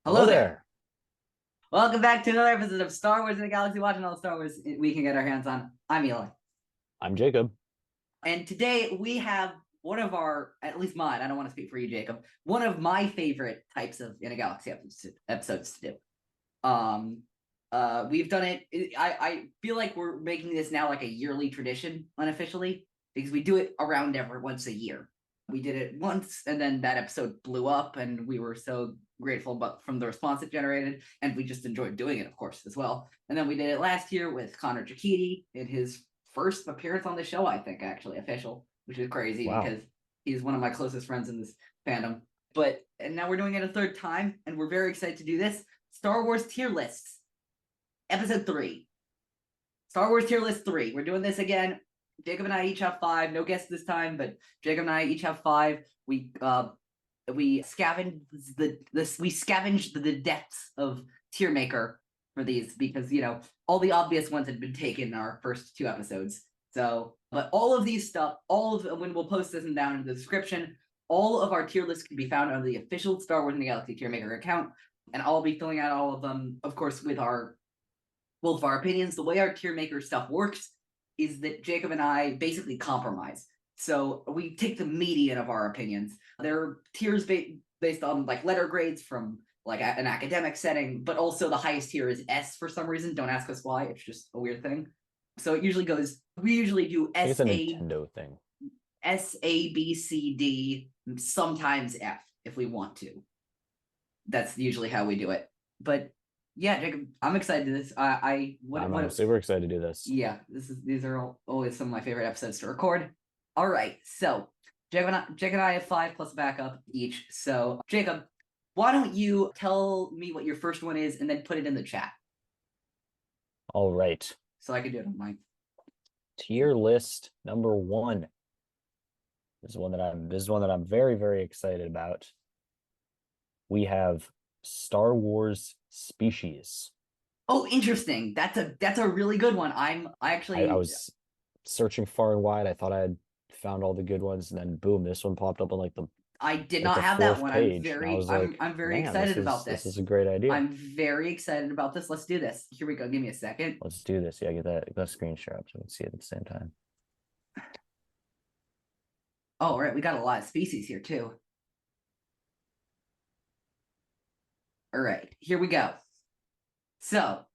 Hello Hello there. there. Welcome back to another episode of Star Wars in the Galaxy, watching all the Star Wars we can get our hands on. I'm Eli. I'm Jacob. And today we have one of our, at least mine, I don't want to speak for you, Jacob, one of my favorite types of In a Galaxy episodes to do. We've done it, I feel like we're making this now like a yearly tradition, unofficially, because we do it around once a year. We did it once, and then that episode blew up, and we were so grateful from the response it generated, and we just enjoyed doing it, of course, as well. And then we did it last year with Connor Giacchini in his first appearance on the show, I think, actually, official, which is crazy because he's one of my closest friends in this fandom. And now we're doing it a third time, and we're very excited to do this. Star Wars tier lists, episode 3. Star Wars tier list 3. We're doing this again. Jacob and I each have 5. No guests this time, but Jacob and I each have 5. We scavenged the depths of tier maker for these because all the obvious ones had been taken in our first 2 episodes. So, but all of these stuff, when we'll post this down in the description, all of our tier lists can be found on the official Star Wars in the Galaxy tier maker account, and I'll be filling out all of them, of course, with both of our opinions. The way our tier maker stuff works is that Jacob and I basically compromise. So we take the median of our opinions. There are tiers based on like letter grades from like an academic setting, but also the highest tier is S for some reason. Don't ask us why. It's just a weird thing. So it usually goes. We usually do It's a Nintendo thing. S, A, B, C, D, sometimes F if we want to. That's usually how we do it. But yeah, Jacob, I'm excited to this. I'm super excited to do this. Yeah, these are always some of my favorite episodes to record. All right, so Jacob and I have 5 plus backup each. So Jacob, why don't you tell me what your first one is and then put it in the chat? All right. So I can do it on mine. Tier list number 1. This is one that I'm very, very excited about. We have Star Wars species. Oh, interesting. That's a really good one. I was searching far and wide. I thought I had found all the good ones, and then boom, this one popped up on like the I did not have that one. I'm very excited about this. This is a great idea. I'm very excited about this. Let's do this. Here we go. Give me a second. Let's do this. Yeah, get that screen share up so we can see it at the same time. Oh, all right. We got a lot of species here too. All right, here we go. So,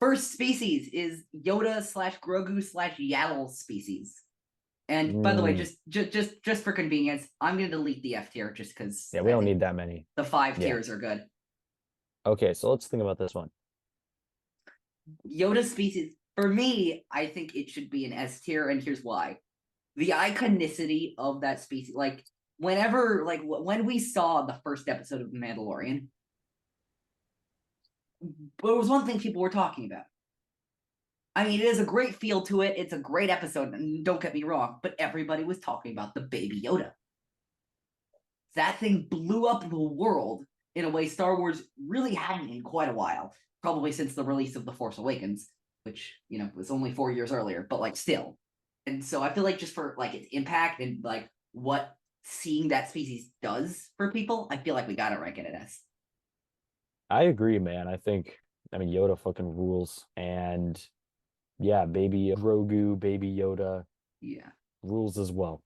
first species is Yoda / Grogu / Yaddle species. And by the way, just for convenience, I'm going to delete the F tier just because. Yeah, we don't need that many. The 5 tiers are good. Okay, so let's think about this one. Yoda species, for me, I think it should be an S tier, and here's why. The iconicity of that species, like when we saw the first episode of The Mandalorian, but it was one thing people were talking about. I mean, it is a great feel to it. It's a great episode, and don't get me wrong, but everybody was talking about the baby Yoda. That thing blew up the world in a way Star Wars really hadn't in quite a while, probably since the release of The Force Awakens, which, was only 4 years earlier, but like still. And so I feel like just for like its impact and like what seeing that species does for people, I feel like we gotta rank it at S. I agree, man. Yoda fucking rules. And yeah, baby Grogu, baby Yoda, rules as well.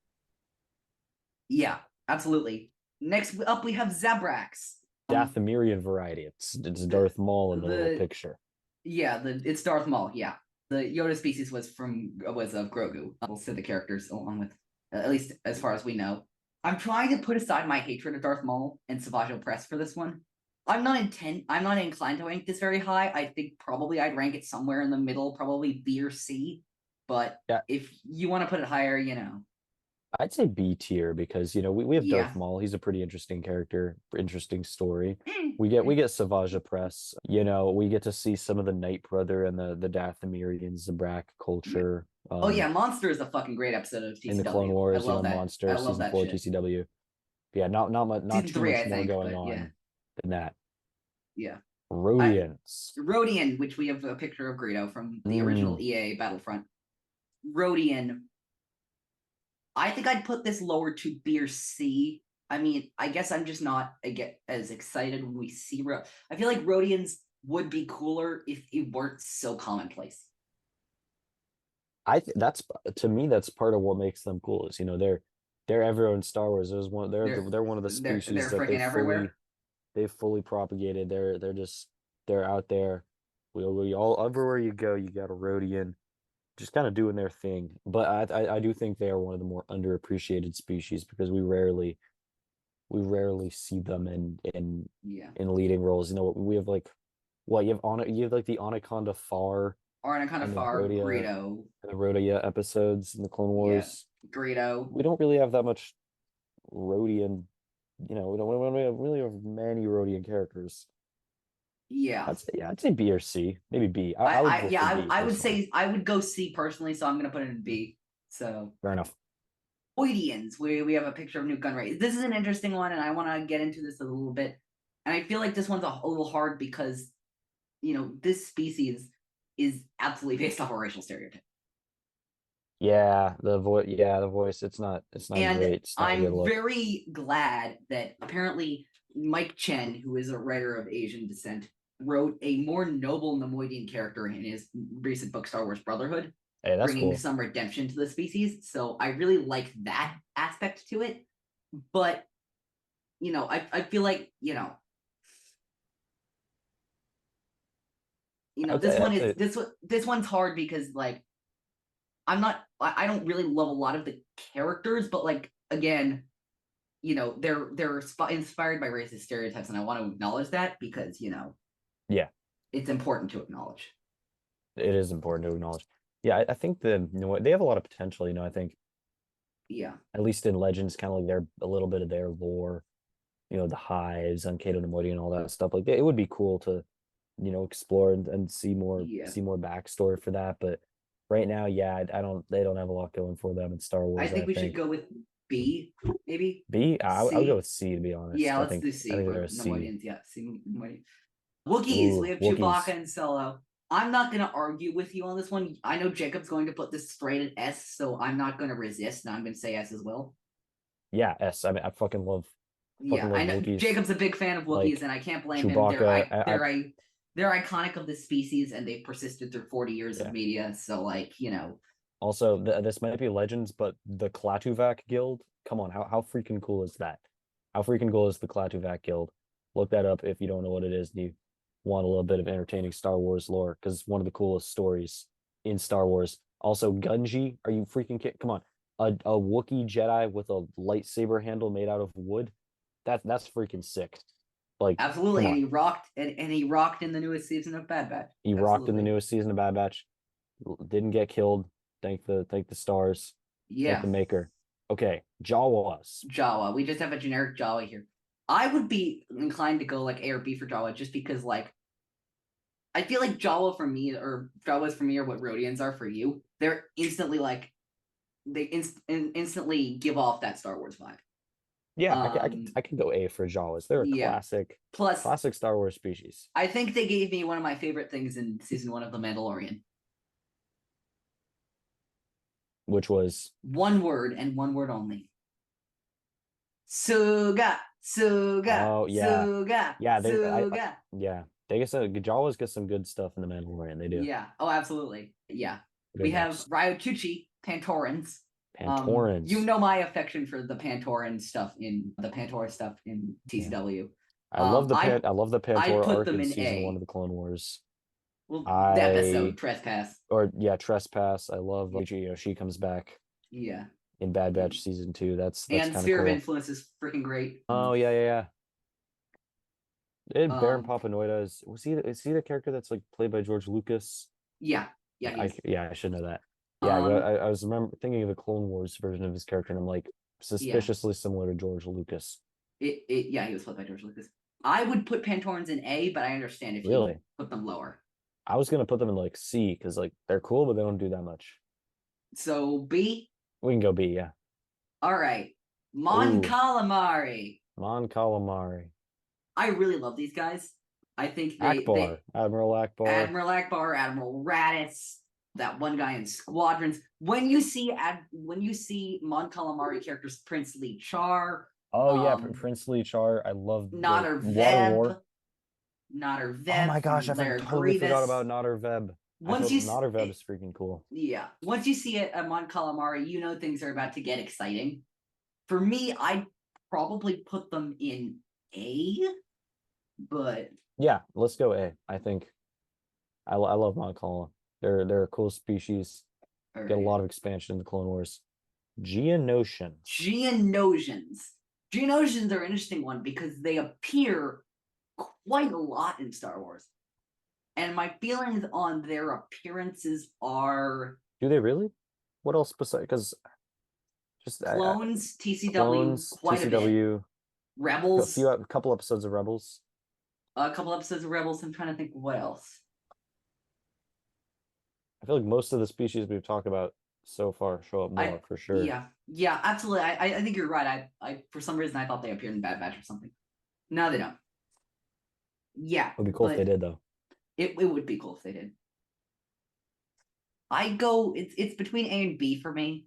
Yeah, absolutely. Next up, we have Zabrax. Dathomirian variety. It's Darth Maul in the little picture. Yeah, it's Darth Maul, yeah. The Yoda species was of Grogu. We'll say the characters along with, at least as far as we know. I'm trying to put aside my hatred of Darth Maul and Savage Opress for this one. I'm not inclined to rank this very high. I think probably I'd rank it somewhere in the middle, probably B or C. But if you want to put it higher, I'd say B tier because we have Darth Maul. He's a pretty interesting character, interesting story. We get Savage Opress. We get to see some of the Night Brother and the Dathomirian Zabrak culture. Monster is a fucking great episode of TCW. In the Clone Wars, Monster, season 4 shit. TCW. Yeah, not too much more going on than that. Yeah. Rodians. Which we have a picture of Greedo from the original EA Battlefront. Rodian. I think I'd put this lower to B or C I mean, I guess I'm just not get as excited when we see. I feel like Rhodians would be cooler if it weren't so commonplace. That's to me that's part of what makes them cool is they're everywhere in Star Wars. There's one they're one of the They're species that freaking everywhere. they've fully propagated. They're out there. We all everywhere you go, you got a Rhodian just kind of doing their thing. But I do think they are one of the more underappreciated species because we rarely see them in leading roles. We have like what you have like the Anaconda Far Anaconda and the Far, Rhodia Greedo. and the Rhodia episodes in the Clone Yeah, Wars. Greedo. We don't really have that much Rhodian, we don't really have many Rhodian characters. Yeah. I'd say B or C, maybe B. I would go for B I would personally. say I would go C personally, so I'm gonna put it in B. So Fair enough. Oidians, we have a picture of Newt Gunray. This is an interesting one, and I want to get into this a little bit. And I feel like this one's a little hard because this species is absolutely based off a racial stereotype. Yeah, the voice. It's not And great. It's not a good I'm look. very glad that apparently Mike Chen, who is a writer of Asian descent, wrote a more noble Nemoidian character in his recent book, Star Wars Brotherhood, Hey, that's bringing cool. some redemption to the species. So I really like that aspect to it. But, I feel like, this one's hard because like I don't really love a lot of the characters, but like again, they're inspired by racist stereotypes, and I want to acknowledge that because Yeah, it's important to acknowledge. it is important to acknowledge. Yeah, I think they have a lot of potential. I think Yeah, at least in Legends, kind of like a little bit of their lore. The hives on Cato Nemoidia and all that stuff. Like it would be cool to explore and yeah. see more backstory for that. But right now, yeah, I don't they don't have a lot going for them in Star I Wars. think I we should think go with B, maybe B. I would go with C. C to be honest. Yeah, I let's think do I C think for they're a C. Nemoidians. Yeah, C Nemoidian. Wookiees. We Ooh, have Chewbacca Wookiees. and Solo. I'm not going to argue with you on this one. I know Jacob's going to put this straight at S, so I'm not going to resist, and I'm going to say S as well. Yeah, S. I mean, I Yeah, fucking I love know Wookiees. Jacob's a big fan of Wookiees, Like and I can't blame him. Chewbacca. They're iconic of the species, and they've persisted through 40 years of Yeah. media. So, like, Also, this might be Legends, but the Klaatuvac Guild. Come on, how freaking cool is that? How freaking cool is the Klaatuvac Guild? Look that up if you don't know what it is and you want a little bit of entertaining Star Wars lore, because it's one of the coolest stories in Star Wars. Also, Gunji, are you freaking kidding? Come on, a Wookiee Jedi with a lightsaber handle made out of wood. That's freaking sick. Like, come absolutely, and on, he rocked in the newest season of Bad Batch. he rocked in the Absolutely, newest season of Bad Batch. Didn't get killed. Thank the stars. Thank yeah. the maker. Okay, Jawas. Jawa. We just have a generic Jawa here. I would be inclined to go like A or B for Jawa, just because like I feel like Jawa for me or Jawas for me are what Rhodians are for you. They're instantly like instantly give off that Star Wars vibe. Yeah, I can go A for Jawas. They're a Yeah. Plus, classic Star Wars species. I think they gave me one of my favorite things in season 1 of The Mandalorian. Which was One word and one word only. Suga, Suga, oh yeah. Suga, Yeah, Suga. yeah. They get some Jawas get some good stuff in the Mandalorian. They do. Yeah. Oh, absolutely. Yeah. Good We have mix. Ryotuchi, Pantorans. Pantorans. You know my affection for the Pantoran stuff in TCW. I love the I love the I'd Pantora put arc them in in season 1 A. of the Clone Wars. Well, the episode Trespass. Trespass. I love she comes back Yeah. in Bad Batch season 2. That's And kind of Sphere cool. of Influence is freaking great. Oh yeah. Baron Papanoida is he the character that's like played by George Lucas? Yeah. Yeah. I should know that. Yeah, I was thinking of the Clone Wars version of his character, and I'm like suspiciously similar to George Lucas. Yeah, he was played by George Lucas. I would put Pantorans in A, but I understand if you put them lower. I was gonna put them in like C because like they're cool, but they don't do that much. So B? We can go B, yeah. All right. Mon Calamari. Mon Calamari. I really love these guys. I think Admiral Akbar, Admiral Raditz, that one guy in Squadrons. When you see Mon Calamari characters, Prince Lee Char, Oh yeah, Princely Char. I love the Nodder Water War. Veb, Nodder Oh my Veb gosh, from I Lair totally forgot Grievous. about Nodder Veb. Once you Nodder Veb is freaking cool. yeah, once you see it at Mon Calamari, you know things are about to get exciting. For me, I'd probably put them in A, but Yeah, let's go A. I think I love Mon Cala. They're a cool species. all Get a right. lot of expansion in the Clone Wars. Geonosians. Geonosians. Geonosians are an interesting one because they appear quite a lot in Star Wars. And my feelings on their appearances are Do they really? What else besides? Because just clones, TCW, clones, quite a bit. TCW, Rebels, a couple episodes of Rebels. a couple episodes of Rebels. I'm trying to think what else. I feel like most of the species we've talked about so far show up more for sure. Yeah, absolutely. I think you're right. I for some reason I thought they appeared in Bad Batch or something. No, they don't. Yeah, It would be cool if they did though. It would be cool if they did. I go. It's between A and B for me.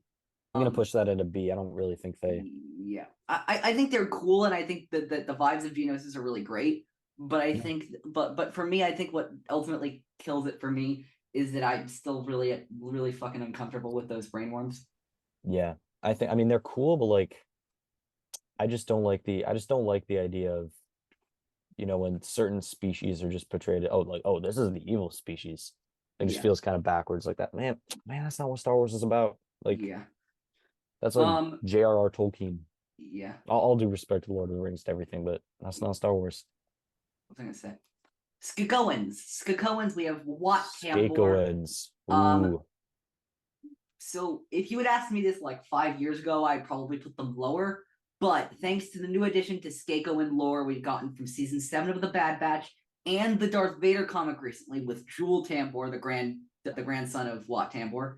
I'm gonna push that into B. I don't really think they. Yeah, I think they're cool, and I think that the vibes of Geonosis are really great. But I think, but for me, I think what ultimately kills it for me is that I'm still really fucking uncomfortable with those brainworms. Yeah, I mean they're cool, but like, I just don't like the idea of, when certain species are just portrayed. Oh, like, oh, this is the evil species. It just feels kind of backwards like that. Man, that's not what Star Wars is about. Like, that's like J.R.R. Tolkien. Yeah. All due respect to Lord of the Rings to everything, but that's not Star Wars. What was I gonna say? Skakoans, we have Wat Tambor. Skakoans. Ooh. So if you had asked me this like 5 years ago, I'd probably put them lower. But thanks to the new addition to Skakoan lore we've gotten from season 7 of the Bad Batch and the Darth Vader comic recently with Jewel Tambor, the grandson of Wat Tambor,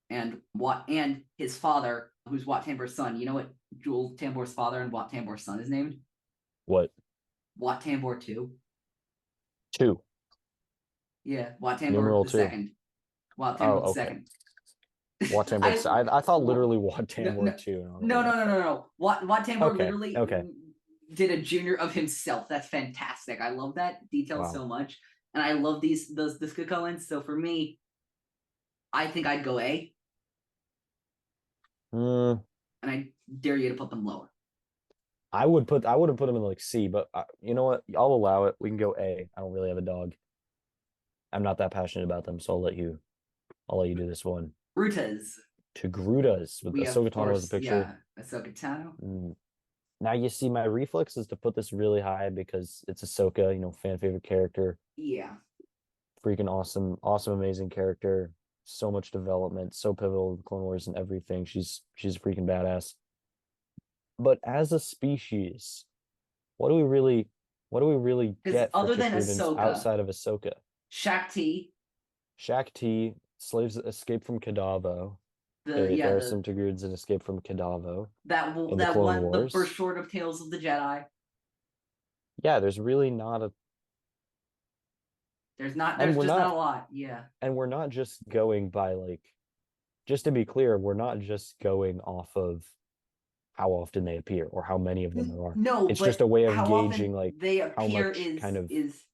and his father, who's Wat Tambor's son. You know what Jewel Tambor's father and Wat Tambor's son is named? What? Wat Tambor 2. 2. Yeah, Wat Tambor Numeral the 2. second. Wat Tambor the second. Wat Tambor. I thought literally Wat Tambor 2. No. Wat Tambor okay. literally okay. did a junior of himself. That's fantastic. I love that detail so much. And I love the Skakoans. So for me, I think I'd go A. And I dare you to put them lower. I would have put them in like C, but you know what? I'll allow it. We can go A. I don't really have a dog. I'm not that passionate about them, so I'll let you do this one. Grutas. To Grutas with Ahsoka Tano as a picture. Yeah, Ahsoka Tano. Now you see my reflex is to put this really high because it's Ahsoka, fan favorite character. Yeah. Freaking awesome, amazing character. So much development, so pivotal to the Clone Wars and everything. She's a freaking badass. But as a species, what do we really get other than Ahsoka, outside of Ahsoka? Shaak Ti, slaves escape from Kadavo. There are some Togruds that escape from Kadavo. That one, the first short of Tales of the Jedi. Yeah, there's really not a. There's not a lot. Yeah. And we're not just going by just to be clear, we're not just going off of how often they appear or how many of them there are. No, it's just a way of gauging they appear is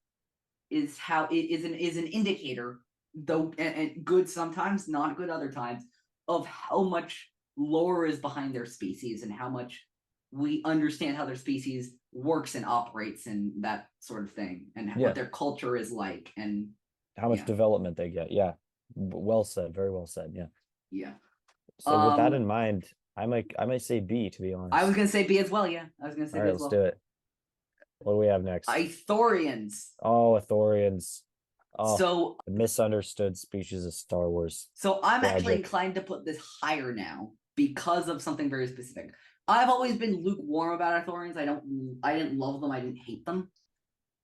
an indicator, though, and good sometimes, not good other times, of how much lore is behind their species and how much we understand how their species works and operates and that sort of thing, and what their culture is like, and how much development they get. Yeah, well said. Very well said. Yeah. So with that in mind, I might say B, to be honest. I was gonna say B as well. Yeah, I was gonna say B as well. Let's do it. What do we have next? Ithorians. Oh, Ithorians. Oh, so the misunderstood species of Star Wars. So I'm actually inclined to put this higher now because of something very specific. I've always been lukewarm about Ithorians. I didn't love them. I didn't hate them.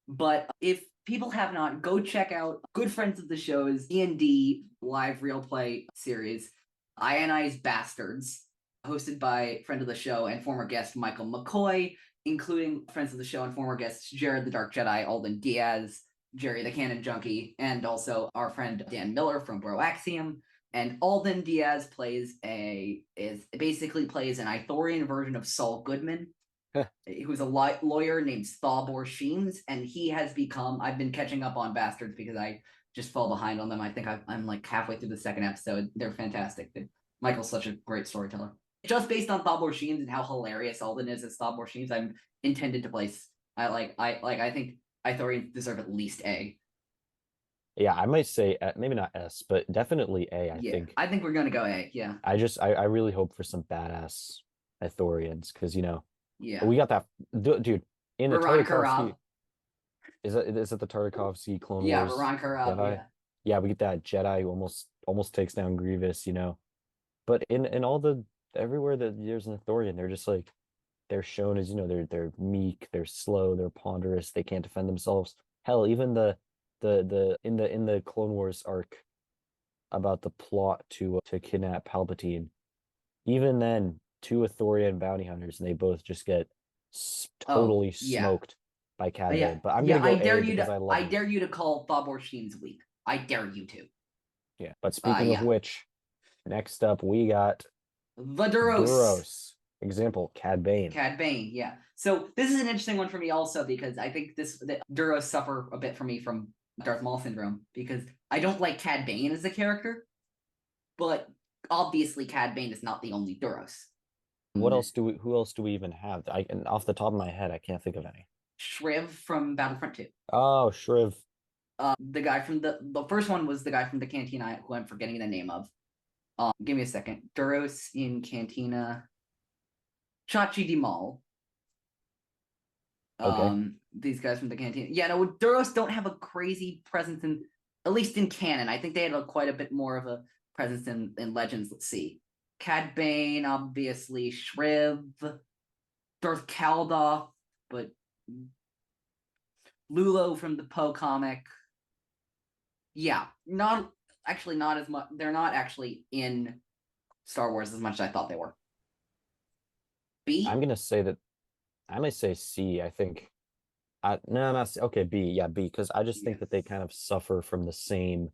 But if people have not, go check out good friends of the show's D&D live real play series, Ionized Bastards, hosted by friend of the show and former guest Michael McCoy, including friends of the show and former guests Jared the Dark Jedi, Alden Diaz, Jerry the Canon Junkie, and also our friend Dan Miller from Bro Axiom. And Alden Diaz basically plays an Ithorian version of Saul Goodman, who's a lawyer named Thalbor Sheems, and he has become. I've been catching up on Bastards because I just fall behind on them. I think I'm like halfway through the second episode. They're fantastic. Michael's such a great storyteller. Just based on Thalbor Sheems and how hilarious Alden is as Thalbor Sheems, I'm intended to place. I think Ithorians deserve at least A. Yeah, I might say maybe not S, but definitely A, I think. I think we're gonna go A, yeah. I really hope for some badass Ithorians, because yeah, we got that dude in the Varan Tartakovsky. Is it the Tartakovsky Clone yeah, Wars? Varan Karab, Jedi? Yeah, we get that Jedi who almost takes down Grievous, But in all the everywhere that there's an Ithorian, they're just like they're shown as, they're meek, they're slow, they're ponderous, they can't defend themselves. Hell, even the in the Clone Wars arc about the plot to kidnap Palpatine, even then, two Ithorian bounty hunters, and they both just get totally smoked by Cad Bane. But I'm gonna go A because I love him. I dare you to call Thalbor Sheems weak. I dare you to. Yeah. But speaking of which, next up we got the Duros. Example, Cad Bane. Cad Bane, yeah. So this is an interesting one for me also, because I think the Duros suffer a bit for me from Darth Maul syndrome, because I don't like Cad Bane as a character, but obviously Cad Bane is not the only Duros. Who else do we even have? And off the top of my head, I can't think of any. Shriv from Battlefront 2. Oh, Shriv. The guy from the first one was the guy from the Cantina, who I'm forgetting the name of. Give me a second. Duros in Cantina. Chachi Di Mal. Okay. These guys from the Cantina. Yeah, no, Duros don't have a crazy presence at least in canon. I think they had quite a bit more of a presence in Legends. Let's see. Cad Bane, obviously. Shriv. Darth Kaldoth, but Lulo from the Poe comic. Yeah, not as much. They're not actually in Star Wars as much as I thought they were. B? I'm gonna say that. I might say C. I think. No, not C. Okay, B. Yeah, B. Because I just think that they kind of suffer from the same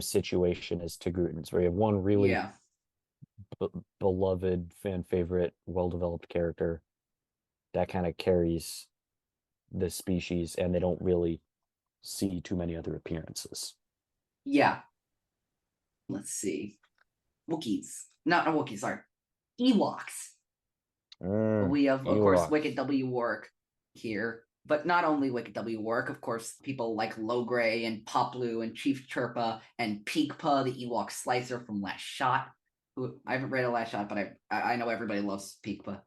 situation as Togrutan's, where you have one really beloved, fan favorite, well-developed character that kind of carries the species, and they don't really see too many other appearances. Yeah. Let's see. Wookiees. Not Wookiees, sorry. Ewoks. We have, of course, Wicket W. Warwick here. But not only Wicket W. Warwick, of course, people like Logray and Poplu and Chief Chirpa and Peekpa, the Ewok slicer from Last Shot. Who I haven't read a Last Shot, but I know everybody loves Peekpa.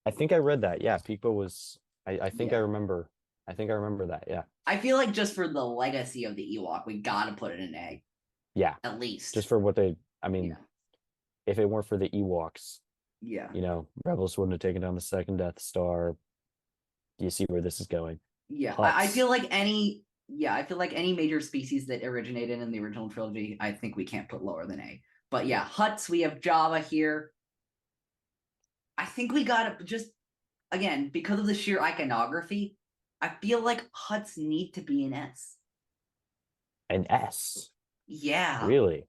I think I read that. Yeah, Peekpa was. I think I remember. I think I remember that. Yeah. I feel like just for the legacy of the Ewok, we gotta put it in A. Yeah. At least. Just for what they. I mean, if it weren't for the Ewoks, Rebels wouldn't have taken down the second Death Star. You see where this is going. Yeah, I feel like any major species that originated in the original trilogy, I think we can't put lower than A. But yeah, Hutts, we have Java here. I think we gotta just, again, because of the sheer iconography, I feel like Hutts need to be an S. An S? Yeah. Really?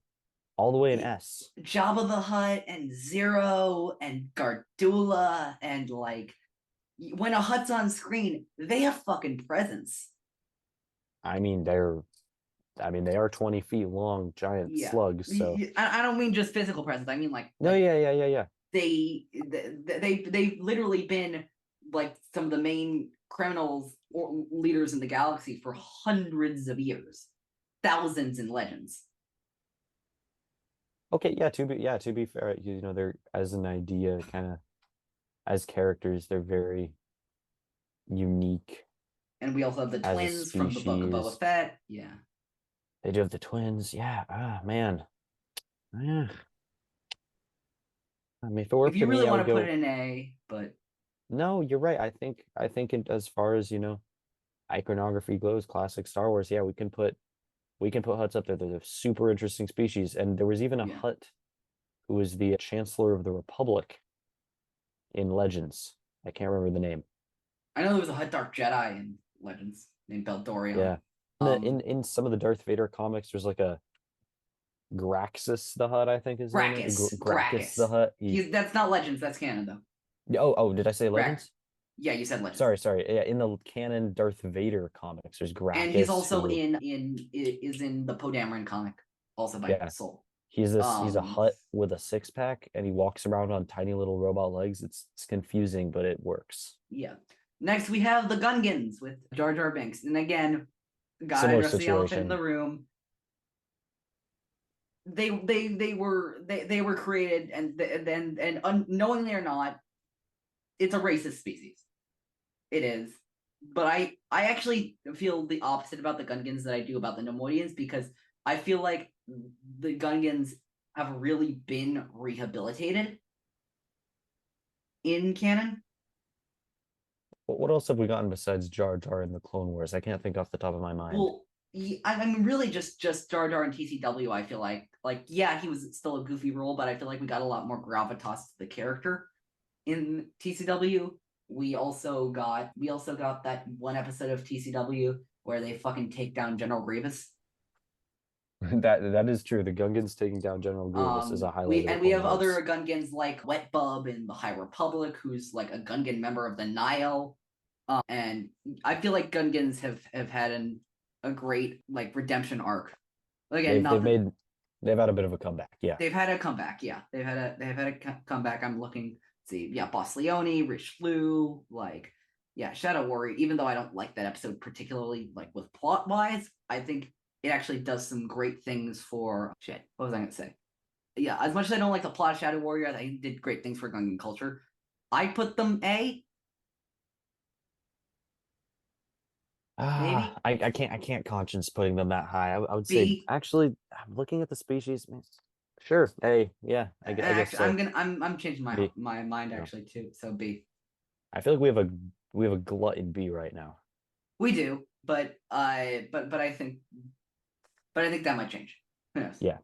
All the way in S? Jabba the Hutt and Zero and Gardula, and like, when a Hutt's on screen, they have fucking presence. I mean, they are 20 feet long, giant slugs. So I don't mean just physical presence. I mean like yeah. They've literally been like some of the main criminals or leaders in the galaxy for hundreds of years, thousands in Legends. Okay, to be fair, they're, as an idea, kind of as characters, they're very unique. And we also have the twins from the Book of Boba Fett. Yeah. They do have the twins. Yeah. Ah, man. Yeah. I mean, if you really want to put it in A, but no, you're right. I think as far as iconography goes, classic Star Wars, yeah, we can put Hutts up there. They're a super interesting species, and there was even a Hutt who was the Chancellor of the Republic in Legends. I can't remember the name. I know there was a Hutt Dark Jedi in Legends named Beldorion. Yeah. In some of the Darth Vader comics, there's like a Graxus the Hutt, I think is Gracchus the Hutt. That's not Legends, that's canon though. Oh, did I say Correct. Legends? Yeah, you said Legends. Sorry. Yeah, in the canon Darth Vader comics, there's And he's Gracchus also who, in the Poe Dameron comic, also by yeah, Soul. he's a Um, hut with a six pack and he walks around on tiny little robot legs. It's confusing, but it works. yeah. Next we have the Gungans with Jar Jar Binks, and again, gotta Similar address the elephant in situation. the room. They were created, and unknowingly or not, it's a racist species. It is. But I actually feel the opposite about the Gungans that I do about the Nemoidians, because I feel like the Gungans have really been rehabilitated in canon. What else have we gotten besides Jar Jar in the Clone Wars? I can't think off the top of my mind. Well, I mean, really, just Jar Jar and TCW. I feel like yeah, he was still a goofy role, but I feel like we got a lot more gravitas to the character in TCW. We also got that one episode of TCW where they fucking take down General Grievous. That is true. The Gungans taking down General Grievous is a highlight of the We Clone have Wars. other Gungans like Wet Bub in the High Republic, who's like a Gungan member of the Nile. And I feel like Gungans have had a great like redemption arc. Again, They've not they've that made they've had a bit of a comeback. Yeah. they've had a comeback. Yeah, they've had a comeback. I'm looking. See, yeah, Boss Leone, Richelieu, like yeah, Shadow Warrior. Even though I don't like that episode particularly, like with plot wise, I think it actually does some great things for shit. What was I gonna say? Yeah, as much as I don't like the plot of Shadow Warrior, I think did great things for Gungan culture. I put them A, maybe I can't conscience putting them that high. I would say B. actually I'm looking at the species. Sure. A, yeah, I guess Actually, so. I'm changing B. my mind Yeah. actually too. So B. I feel like we have a glut in B right now. We do, but I think that might change. Who knows? Yeah.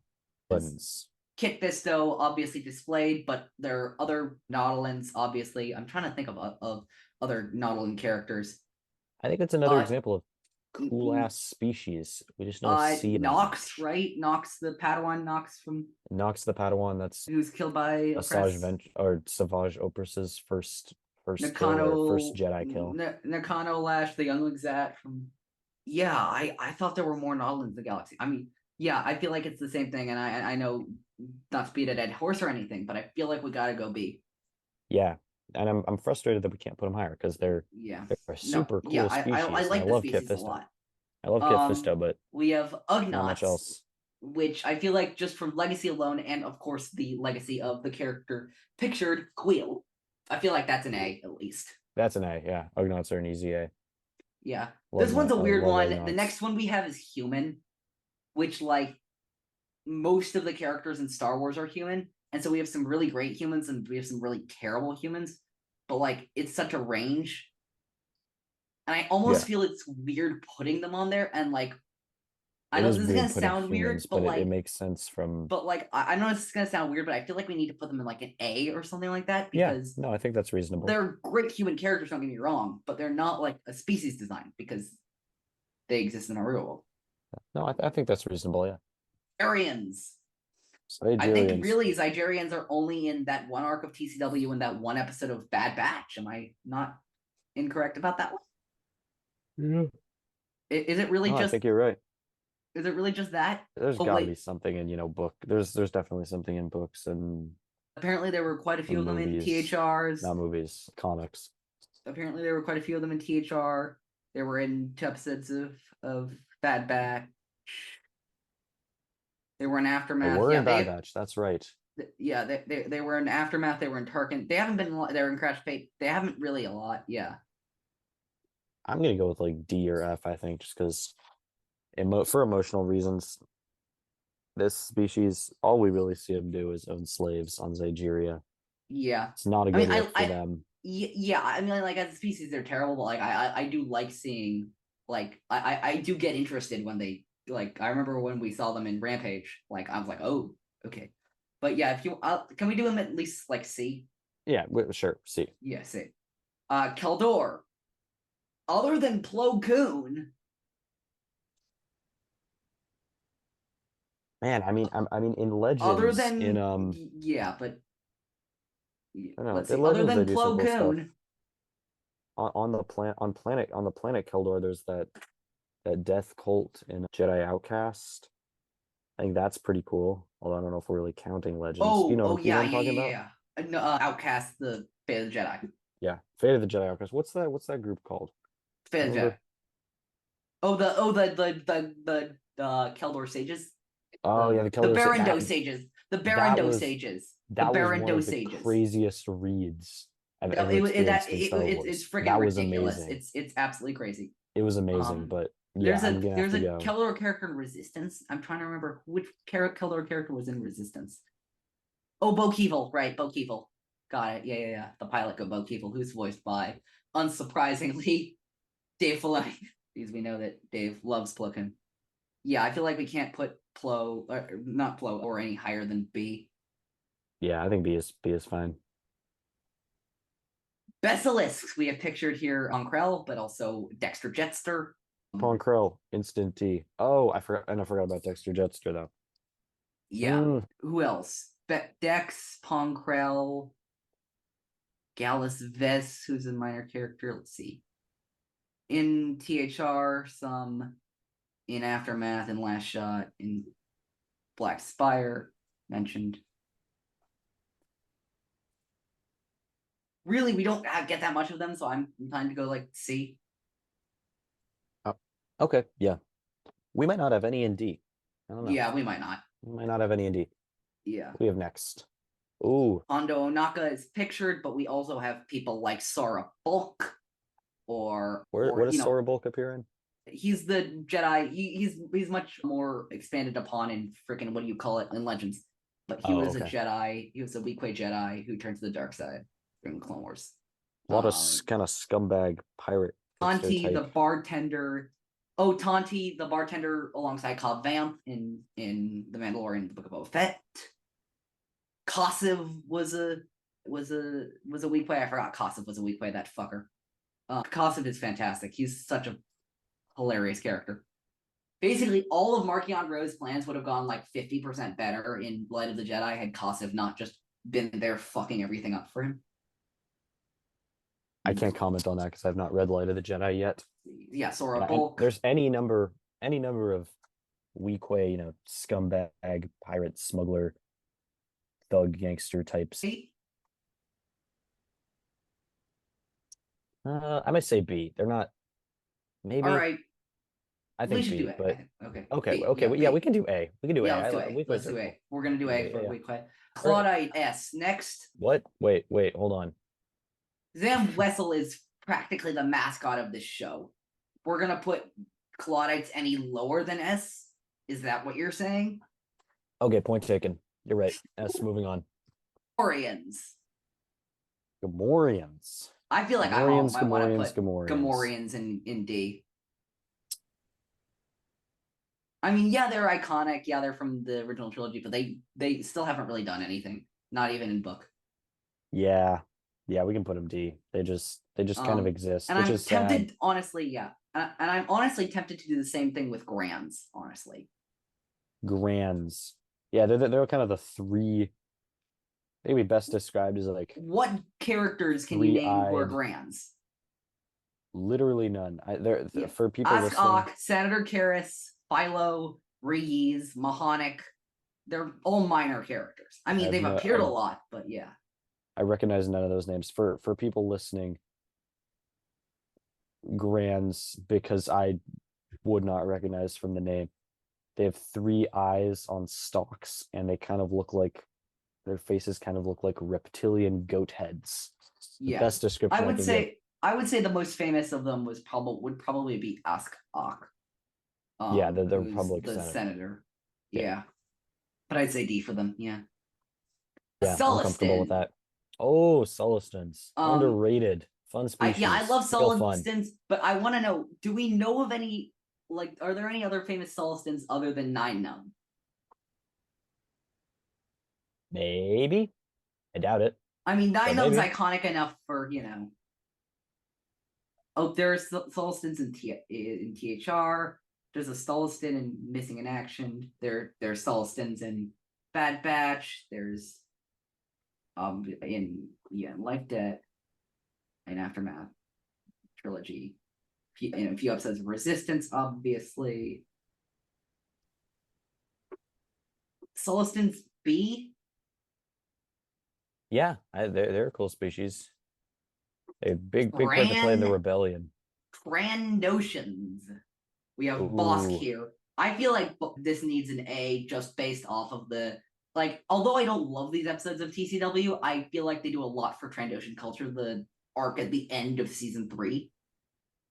Buttons. Kit Fisto obviously displayed, but there are other Nautilans. Obviously, I'm trying to think of other Nautilin characters. I think that's another Uh, example of cool ass species. We just don't see them Nox, much. right? Nox, the Padawan Nox from Nox the Padawan, that's who's killed by Asajj Oppress. Ventress or Savage Opress's first kill or first Nakano Jedi kill. Nakano Lash, the Young Zat from. Yeah, I thought there were more Nautilins in the galaxy. I mean, yeah, I feel like it's the same thing, and I know not to beat a dead horse or anything, but I feel like we gotta go B. Yeah, and I'm frustrated that we can't put them higher because Yeah, they're a no, super yeah, cool I species, and I like the love Kit species a Fisto. lot. I love Kit Fisto, but We have not much Ugnaughts, else. which I feel like just from legacy alone, and of course the legacy of the character pictured, Quill. I feel like that's an A at least. That's an A. Yeah, Ugnaughts are an easy A. Yeah, Love this one's a I weird love one. The Ugnaughts. next one we have is Human, which like most of the characters in Star Wars are human, and so we have some really great humans and we have some really terrible humans. But like, it's such a range, and I almost Yeah, feel it's weird putting them on there. And like, I it know is this is gonna weird putting sound humans, weird, but it makes sense from. I know this is gonna sound weird, but I feel like we need to put them in like an A or something like that Yeah, because no, I think that's reasonable. they're great human characters. Don't get me wrong, but they're not like a species design because they exist in our real world. No, I think that's reasonable. Yeah. Arians. I think Nigerians. really Zygerians are only in that one arc of TCW in that one episode of Bad Batch. Am I not incorrect about that one? Yeah. Is it really No, I just think you're right. is it really just that? There's Oh got to be wait, something in, book. There's definitely something in books and apparently there were quite a few of them in movies, THRs. not movies, comics. Apparently there were quite a few of them in THR. They were in two episodes of Bad Batch. They were in They Aftermath. were Yeah, in Bad Batch. That's right. they were in Aftermath. They were in Tarkin. They haven't been. They were in Crash Fate. They haven't really a lot. Yeah. I'm gonna go with like D or F, I think, just because for emotional reasons, this species, all we really see them do is own slaves on Zygeria. Yeah. It's not a I good mean, look for them. yeah. I mean, like as a species, they're terrible. But like, I do like seeing. Like, I do get interested when they like. I remember when we saw them in Rampage. Like, I was like, oh, okay. But yeah, if you can we do them at least like C? Yeah, sure. See, Yeah, C. Keldor. Other than Plo Koon, man. I mean, in other Legends, in than yeah, but I know. Let's In see. Other Legends, they than do some Plo cool stuff. Koon, On the planet Keldor, there's that death cult in Jedi Outcast. I think that's pretty cool. Although I don't know if we're really counting Legends. You know yeah, what I'm talking about? No, Outcast, the Fate of the Jedi. Yeah, Fate of the Jedi Outcast. What's that group called? Fate of the Jedi. Remember? The Keldor sages. Oh yeah, the The Keldor Barando sages. The Barando sages. The that was one Barando of the sages. craziest reads I've No, ever experienced in Star it's Wars. freaking That was ridiculous. amazing. It's absolutely crazy. It was amazing, but yeah, There's I'm a gonna have there's to a go. Keldor character in Resistance. I'm trying to remember which Keldor character was in Resistance. Oh, Bo Keevil, right? Bo Keevil. Got it. Yeah. The pilot go Bo Keevil, who's voiced by, unsurprisingly, Dave Filoni, because we know that Dave loves Plo Koon. Yeah, I feel like we can't put Plo, or not Plo, or any higher than B. Yeah, I think B is fine. Basilisks we have pictured here on Krell, but also Dexter Jetster. Pon Krell, instant D. Oh, I forgot about Dexter Jetster though. Yeah. Who else? Dex, Ponkrell, Gallus Vess, who's a minor character. Let's see. In THR, some in Aftermath, in Last Shot, in Black Spire, mentioned. Really, we don't get that much of them, so I'm inclined to go like C. Oh, okay, yeah. We might not have any in D. I don't know. Yeah, we might not. We might not have any in D. Yeah. We have next. Ooh. Hondo Onaka is pictured, but we also have people like Sora Bulk, or What does Sora Bulk appear in? He's the Jedi. He's much more expanded upon in freaking, what do you call it, in Legends. But he was a Jedi. He was a Weequay Jedi who turned to the dark side during Clone Wars. A lot of kind of scumbag pirate. Tanti, the bartender. Oh, Tanti, the bartender, alongside Cobb Vanth in The Mandalorian, the Book of Boba Fett. Kosiv was a Weequay. I forgot Kosiv was a Weequay. That fucker. Kosiv is fantastic. He's such a hilarious character. Basically, all of Marchion Ro's plans would have gone like 50% better in Light of the Jedi had Kosiv not just been there fucking everything up for him. I can't comment on that because I've not read Light of the Jedi yet. Yeah, Sora Bulk. There's any number of Weequay, scumbag, pirate, smuggler, thug, gangster types. I might say B. They're not. Maybe. All right. I think B, but okay. Yeah, we can do A. We can do A. Let's do A. Let's do A. We're gonna do A for Weequay. Claudite S next. What? Wait, hold on. Zam Wessel is practically the mascot of this show. We're gonna put Claudites any lower than S. Is that what you're saying? Okay, point taken. You're right. S. Moving on. Gamorreans. Gamorreans. I feel like I want to put Gamorreans in D. I mean, yeah, they're iconic. Yeah, they're from the original trilogy, but they still haven't really done anything. Not even in book. Yeah, we can put them D. They just kind of exist. And which I'm is tempted, sad. honestly, yeah. And I'm honestly tempted to do the same thing with Grands, honestly. Grands. Yeah, they're kind of the three, maybe best described as like. What characters can you name who are Grands? Literally none. For people Ask listening. Ock, Senator Karras, Philo, Reese, Mahonic. They're all minor characters. I mean, they've appeared a lot, but yeah. I recognize none of those names. For people listening, Grands, because I would not recognize from the name. They have 3 eyes on stalks, and they kind of look like their faces kind of look like reptilian goat heads. Yeah, best description I would say the most famous of them would probably be Ask Ock. Yeah, the Republic senator. Yeah. But I'd say D for them. Yeah. Yeah, I'm comfortable with that. Oh, Sulistans. Underrated. Fun species. I love Sulistans, but I want to know, do we know of any, like, are there any other famous Sulistans other than Nine Numb? Maybe. I doubt it. I mean, Nine Numb's iconic enough for, Oh, there's Sulistans in THR. There's a Sullistan in Missing in Action. There's Sullistans in Bad Batch. There's in Life Debt and Aftermath trilogy. In a few episodes of Resistance, obviously. Celestine's B. Yeah, they're a cool species. A big part to play in the rebellion. Trandoshans. We have Bosk here. I feel like this needs an A just based off of the although I don't love these episodes of TCW, I feel like they do a lot for Trandoshan culture. The arc at the end of season 3.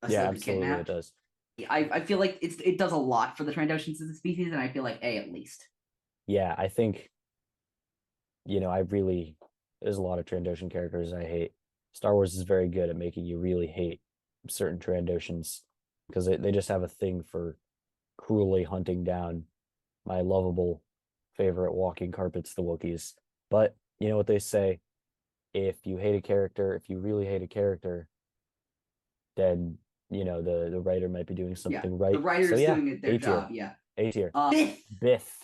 Yeah, absolutely it does. I feel like it does a lot for the Trandoshans as a species, and I feel like A at least. Yeah, I think there's a lot of Trandoshan characters I hate. Star Wars is very good at making you really hate certain Trandoshans because they just have a thing for cruelly hunting down my lovable favorite walking carpets, the Wookiees. But you know what they say, if you hate a character, if you really hate a character, then the writer might be doing something right. The writer's doing their job. Yeah. A tier. Biff.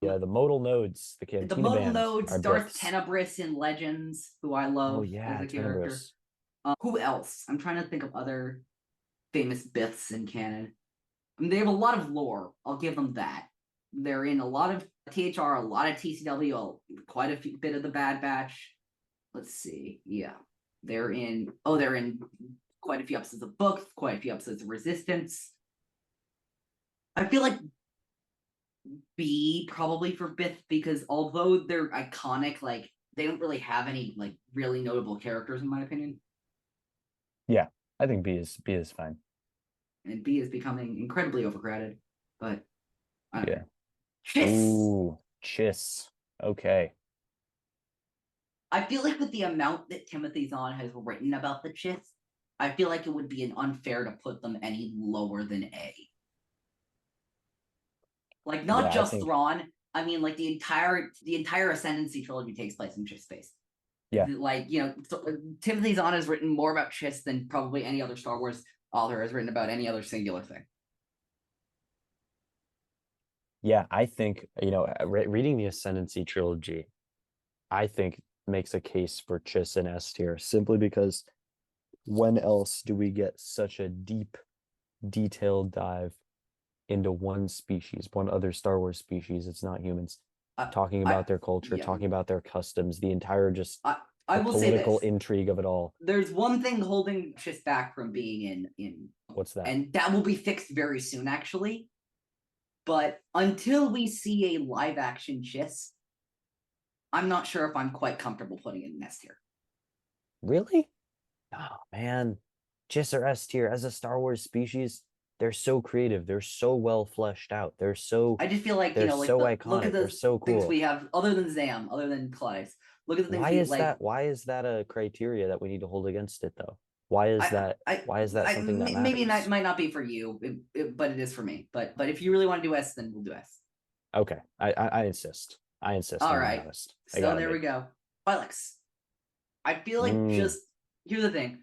Yeah, the modal nodes, the Cantina The modal band nodes, are Darth Biffs. Tenebris in Legends, who I love as a character. Who else? I'm trying to think of other famous Biffs in canon. I mean, they have a lot of lore. I'll give them that. They're in a lot of THR, a lot of TCW, quite a bit of the Bad Batch. Let's see. Yeah. They're in quite a few episodes of books, quite a few episodes of Resistance. I feel like B probably for Biff, because although they're iconic, they don't really have any really notable characters in my opinion. Yeah, I think B is fine. And B is becoming incredibly overcrowded, but I don't know. Chiss. Ooh, Chiss. Okay. I feel like with the amount that Timothy Zahn has written about the Chiss, I feel like it would be unfair to put them any lower than A. Not just Thrawn. I mean, the entire Ascendancy trilogy takes place in Chiss space. Yeah. Timothy Zahn has written more about Chiss than probably any other Star Wars author has written about any other singular thing. Yeah, I think, reading the Ascendancy trilogy, I think makes a case for Chiss and S tier, simply because when else do we get such a deep, detailed dive into one species, one other Star Wars species? It's not humans. Talking about their culture, talking about their customs, the entire I will political say this. intrigue of it all. There's one thing holding Chiss back from being in. What's that? And that will be fixed very soon, actually. But until we see a live action Chiss, I'm not sure if I'm quite comfortable putting it in S tier. Really? Oh man, Chiss or S tier as a Star Wars species, they're so creative. They're so well fleshed out. They're so. I just feel like they're so iconic. Look at they're so cool. Things we have other than Zam, other than Clarice. Look at the things. Why is that a criteria that we need to hold against it though? Why is that something that matters? Maybe that might not be for you, but it is for me. But if you really want to do S, then we'll do S. Okay, I insist. All right. So there we go. Twi'leks. I feel like just here's the thing: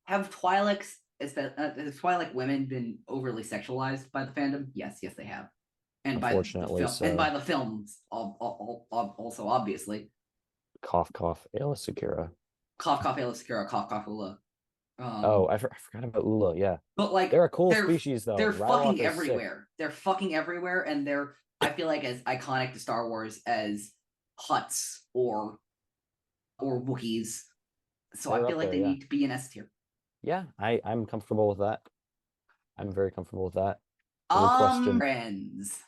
have Twi'leks has Twi'lek women been overly sexualized by the fandom? Yes, they have, and unfortunately, and by the films, also obviously. Cough, cough, Aayla Secura. Cough, cough, Aayla Secura. Cough, cough, Ula. I forgot about Ula. Yeah, but they're a cool species though. They're fucking everywhere. They're fucking everywhere, and they're I feel like as iconic to Star Wars as Hutts or Wookiees. So I feel like they need to be in S tier. Yeah, I'm comfortable with that. I'm very comfortable with that. Friends.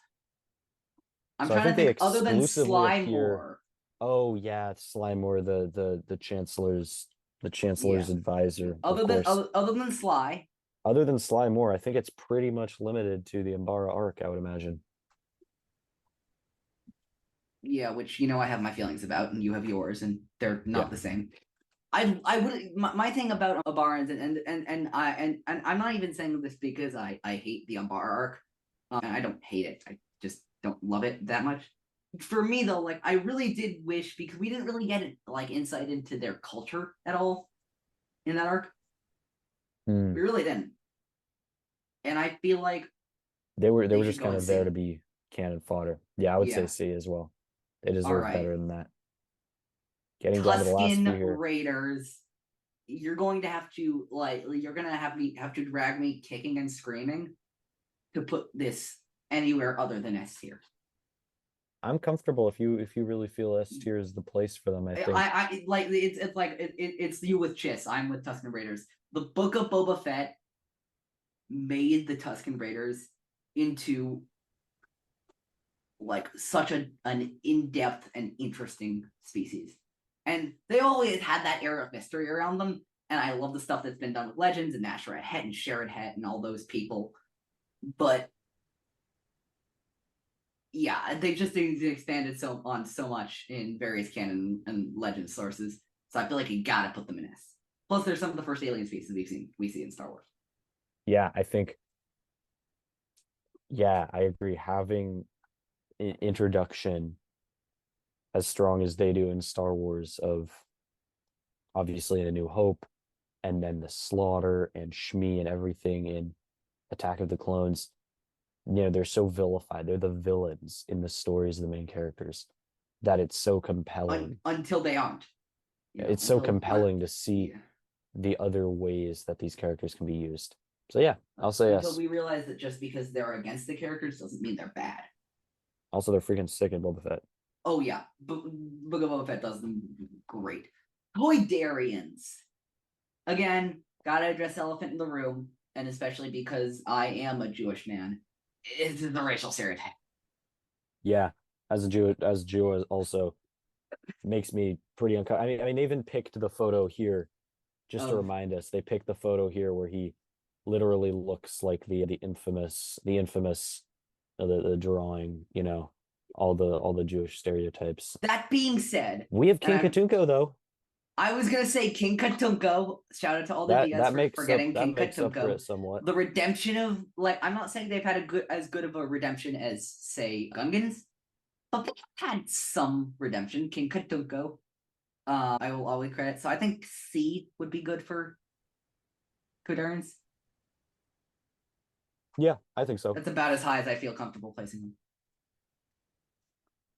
I'm trying to think other than Slymore. Oh yeah, Slymore, the Chancellor's advisor. Other than Sly. Other than Slymore, I think it's pretty much limited to the Umbara arc, I would imagine. Yeah, which I have my feelings about, and you have yours, and they're not the same. I would my thing about Umbarans and I'm not even saying this because I hate the Umbara arc. And I don't hate it. I just don't love it that much. For me though, I really did wish, because we didn't really get insight into their culture at all in that arc. We really didn't. And I feel like they were just kind of there to be cannon fodder. Yeah, I would say C as well. They deserve better than that. getting down to the last Tusken few here. Raiders. You're going to have to have to drag me kicking and screaming to put this anywhere other than S tier. I'm comfortable if you really feel S tier is the place for them. I think I like it's you with Chiss. I'm with Tusken Raiders. The Book of Boba Fett made the Tusken Raiders into like such an in-depth and interesting species. And they always had that air of mystery around them. And I love the stuff that's been done with Legends and Nasherat Het and Sherrod Het and all those people. But yeah, they've just expanded so much in various canon and legend sources. So I feel like you gotta put them in S. Plus, there's some of the first alien species we see in Star Wars. yeah, I think I agree. Having an introduction as strong as they do in Star Wars of obviously A New Hope, and then the slaughter and Shmi and everything in Attack of the Clones, they're so vilified. They're the villains in the stories of the main characters that it's so compelling. Until they aren't. It's so compelling to see the other ways that these characters can be used. So yeah, I'll say yes. Until we realize that just because they're against the characters doesn't mean they're bad. Also, they're freaking sick in Boba Fett. Oh yeah, Book of Boba Fett does them great. Toydarians. Again, gotta address elephant in the room, and especially because I am a Jewish man. It's the racial stereotype. Yeah, as a Jew also makes me pretty uncomfortable. I mean, they even picked the photo here just to remind us. They picked the photo here where he literally looks like the infamous the drawing, all the Jewish stereotypes. That being said, we have King Katunko though. I was gonna say King Katunko. Shout out to all the Diaz for forgetting King Katunko. Somewhat. The redemption of I'm not saying they've had as good of a redemption as say Gungans, but they've had some redemption. King Katunko. I will always credit. So I think C would be good for Toydarians. Yeah, I think so. That's about as high as I feel comfortable placing them.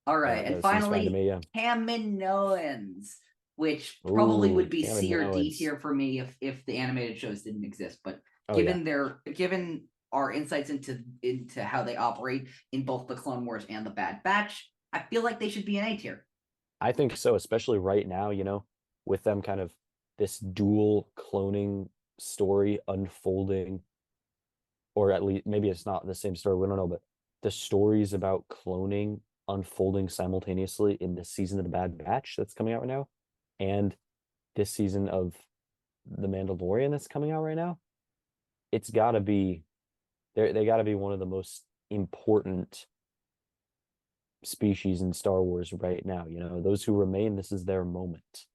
All right, and finally, Kaminoans, which probably would be C or D tier for me if the animated shows didn't exist. But given our insights into how they operate in both the Clone Wars and the Bad Batch, I feel like they should be an A tier. I think so, especially right now, with them kind of this dual cloning story unfolding, or at least maybe it's not the same story, we don't know, but the stories about cloning unfolding simultaneously in this season of the Bad Batch that's coming out right now, and this season of The Mandalorian that's coming out right now. It's got to be, they got to be one of the most important species in Star Wars right now. Those who remain, this is their moment.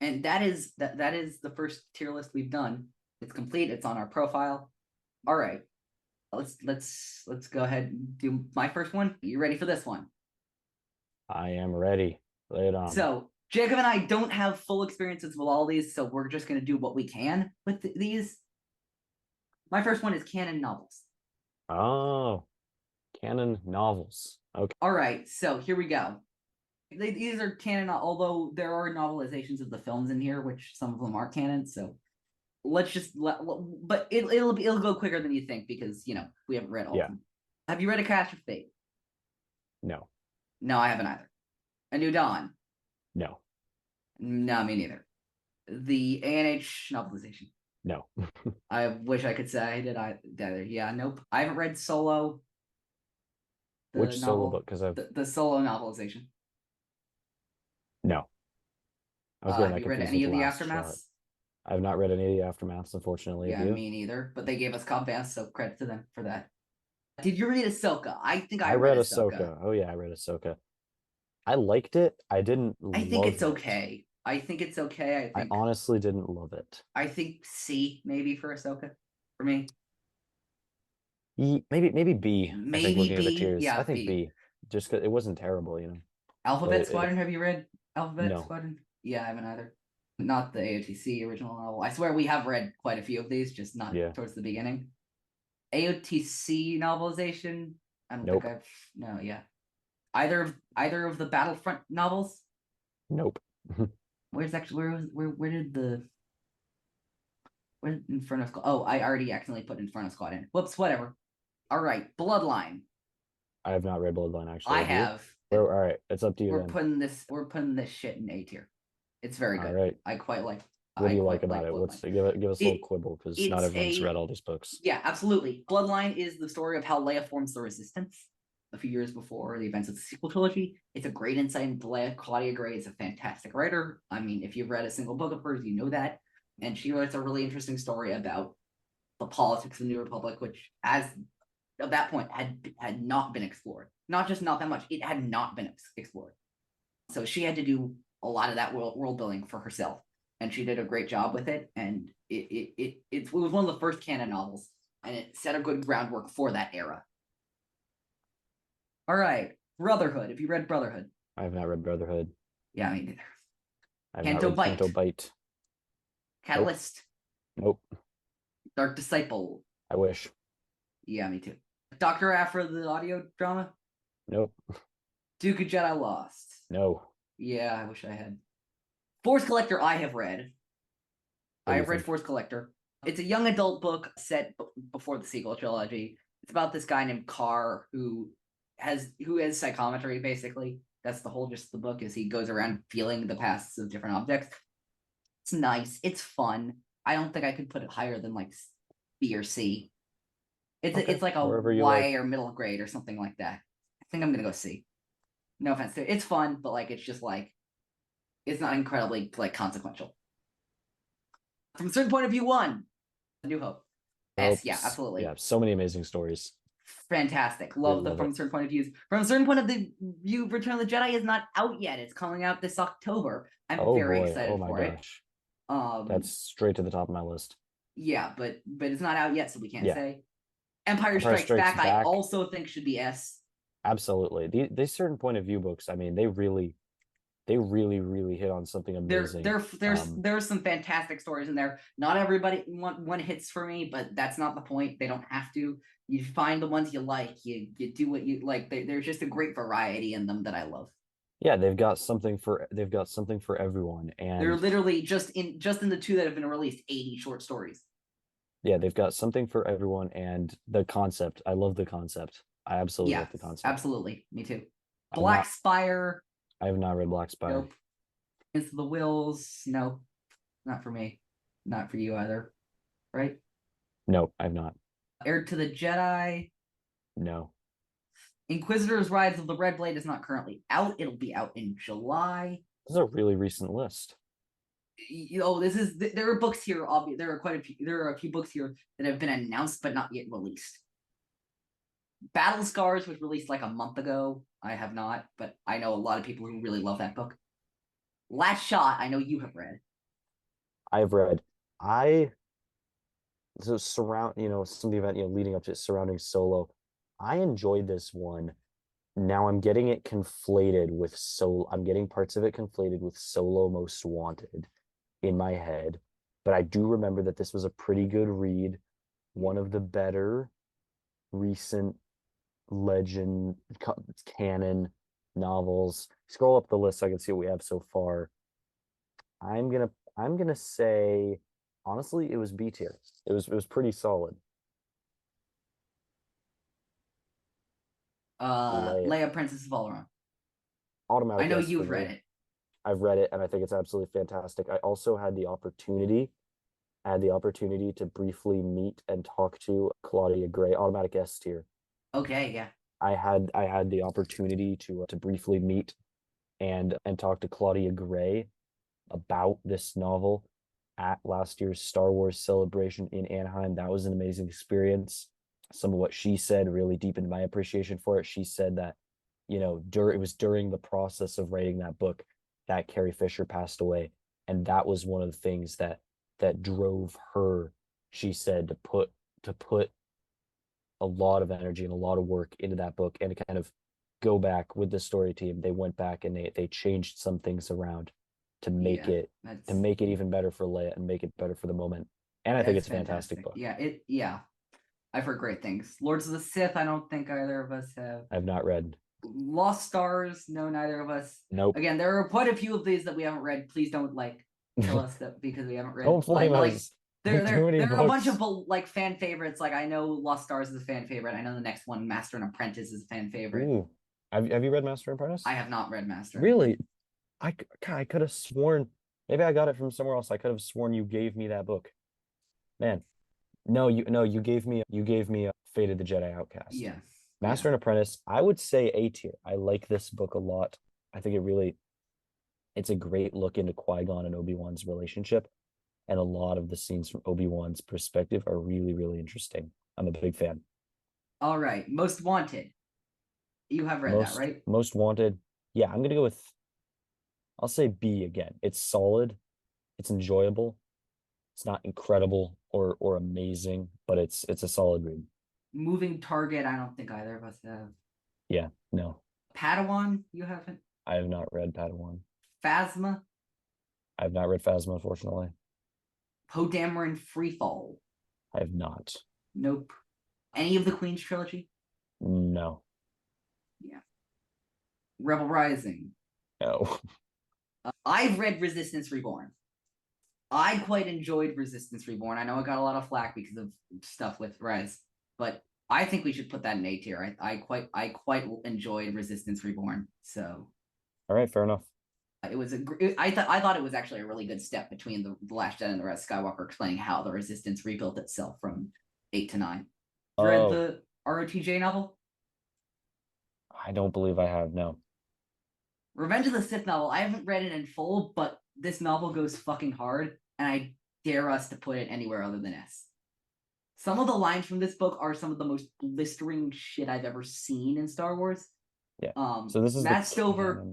And that is the first tier list we've done. It's complete. It's on our profile. All right. Let's go ahead and do my first one. You ready for this one? I am ready. Lay it on. So Jacob and I don't have full experiences with all these, so we're just gonna do what we can with these. My first one is canon novels. Oh, canon novels. Okay. All right, so here we go. These are canon, although there are novelizations of the films in here, which some of them are canon. So let's just but it'll go quicker than you think because we haven't read all of them. Have you read A Cast of Fate? No. No, I haven't either. A New Dawn? No. No, me neither. The ANH novelization? No. I wish I could say I did either. Yeah, nope. I haven't read Solo. Which Solo book? Because the Solo novelization. No. I was have you read any of the Aftermaths? I have not read any of the Aftermaths, unfortunately. Yeah, me neither. But they gave us comp bands, so credit to them for that. Did you read Ahsoka? I think I read Ahsoka. Oh yeah, I read Ahsoka. I liked it. I didn't. I think it's okay. I think it's okay. I honestly didn't love it. I think C maybe for Ahsoka for me. Maybe B. Maybe B. Yeah, I think B. Just because it wasn't terrible, Alphabet Squadron. Have you read Alphabet Squadron? Yeah, I haven't either. Not the AOTC original novel. I swear we have read quite a few of these, just not towards the beginning. AOTC novelization. I don't think I've Either of the Battlefront novels. Nope. Where's actually where did the where Inferno Squad? Oh, I already accidentally put Inferno Squad in. Whoops, whatever. All right, Bloodline. I have not read Bloodline actually. I Have you? have. All right, it's up to you We're then. putting this shit in A tier. It's very All good. right. I quite like. What do I you like quite about like it? Bloodline. Give us a little quibble because not It's everyone's read all these books. Yeah, absolutely. Bloodline is the story of how Leia forms the Resistance a few years before the events of the sequel trilogy. It's a great insight into Leia. Claudia Gray is a fantastic writer. I mean, if you've read a single book of hers, you know that. And she writes a really interesting story about the politics of the New Republic, which, as at that point, had not been explored. Not just not that much; it had not been explored. So she had to do a lot of that world building for herself, and she did a great job with it. And it was one of the first canon novels, and it set a good groundwork for that era. All right, Brotherhood. Have you read Brotherhood? I have not read Brotherhood. Yeah, I mean, I have Canto not read Canto Bite. Bite. Catalyst. Nope. Dark Disciple. I wish. Yeah, me too. Dr. Aphra, the audio drama. Nope. Duke of Jedi Lost. No. Yeah, I wish I had. Force Collector, I have read. I have read Force Collector. It's a young adult book set before the sequel trilogy. It's about this guy named Carr who has psychometry, basically. That's the whole gist of the book, is he goes around feeling the pasts of different objects. It's nice. It's fun. I don't think I could put it higher than like B or C. It's like a Y or middle grade or something like that. I think I'm gonna go C. No offense to it. It's fun, but like it's just like it's not incredibly like consequential. From a certain point of view, one. New Hope. S, yeah, absolutely. Yeah, so many amazing stories. Fantastic. Love the from a certain point of view. From a certain point of view, Return of the Jedi is not out yet. It's coming out this October. I'm very excited for it. That's straight to the top of my list. Yeah, but it's not out yet, so we can't say. Empire Strikes Back, I also think should be S. Absolutely. These certain point of view books, I mean, they really hit on something amazing. There's some fantastic stories in there. Not everybody one hits for me, but that's not the point. They don't have to. You find the ones you like. You do what you like. There's just a great variety in them that I love. Yeah, they've got something for everyone, and they're literally just in the two that have been released, 80 short stories. Yeah, they've got something for everyone, and the concept. I love the concept. I absolutely love the concept. Absolutely, me too. Black Spire. I have not read Black Spire. Nope. Into the Wills. No, not for me. Not for you either. Right? No, I have not. Heir to the Jedi. No. Inquisitor's Rise of the Red Blade is not currently out. It'll be out in July. This is a really recent list. There are books here. There are a few books here that have been announced but not yet released. Battle Scars was released like a month ago. I have not, but I know a lot of people who really love that book. Last Shot, I know you have read. I've read. Some event, leading up to it surrounding Solo. I enjoyed this one. Now I'm getting it conflated with I'm getting parts of it conflated with Solo Most Wanted in my head. But I do remember that this was a pretty good read. One of the better recent legend canon novels. Scroll up the list so I can see what we have so far. I'm gonna say, honestly, it was B tier. It was pretty solid. Leia, Princess of Alderaan. Automatic. I know you've read it. I've read it, and I think it's absolutely fantastic. I also had the opportunity to briefly meet and talk to Claudia Gray. Automatic S tier. Okay, yeah. I had the opportunity to briefly meet and talk to Claudia Gray about this novel at last year's Star Wars celebration in Anaheim. That was an amazing experience. Some of what she said really deepened my appreciation for it. She said that, it was during the process of writing that book that Carrie Fisher passed away. And that was one of the things that drove her, she said, to put a lot of energy and a lot of work into that book, and to kind of go back with the story team. They went back and they changed some things around to make it even better for Leia and make it better for the moment. And I think it's a fantastic book. Yeah. I've heard great things. Lords of the Sith, I don't think either of us have. I've not read. Lost Stars, no, neither of us. Nope. Again, there are quite a few of these that we haven't read. Please don't kill us because we haven't read. Don't flame us. There are a bunch of fan favorites. Like I know Lost Stars is a fan favorite. I know the next one, Master and Apprentice, is a fan favorite. Ooh. Have you read Master and Apprentice? I have not read Master. Really? I could have sworn, maybe I got it from somewhere else. I could have sworn you gave me that book. Man. No, you gave me Fate of the Jedi Outcast. Yeah. Master and Apprentice, I would say A tier. I like this book a lot. I think it's a great look into Qui-Gon and Obi-Wan's relationship. And a lot of the scenes from Obi-Wan's perspective are really, really interesting. I'm a big fan. All right. Most Wanted. You have read that, right? Most Wanted. Yeah, I'm going to go with, I'll say B again. It's solid. It's enjoyable. It's not incredible or amazing, but it's a solid read. Moving Target, I don't think either of us have. Yeah, no. Padawan, you haven't? I have not read Padawan. Phasma? I have not read Phasma, unfortunately. Poe Dameron Freefall? I have not. Nope. Any of the Queen's trilogy? No. Yeah. Rebel Rising? No. I've read Resistance Reborn. I quite enjoyed Resistance Reborn. I know I got a lot of flack because of stuff with Res, but I think we should put that in A tier. I quite enjoyed Resistance Reborn. So, all right, fair enough. It was I thought it was actually a really good step between the Last Jedi and the Rise of Skywalker, explaining how the Resistance rebuilt itself from 8 to 9. Read the ROTJ novel? I don't believe I have. No. Revenge of the Sith novel. I haven't read it in full, but this novel goes fucking hard, and I dare us to put it anywhere other than S. Some of the lines from this book are some of the most blistering shit I've ever seen in Star Wars. Yeah. So this is Matt Stover.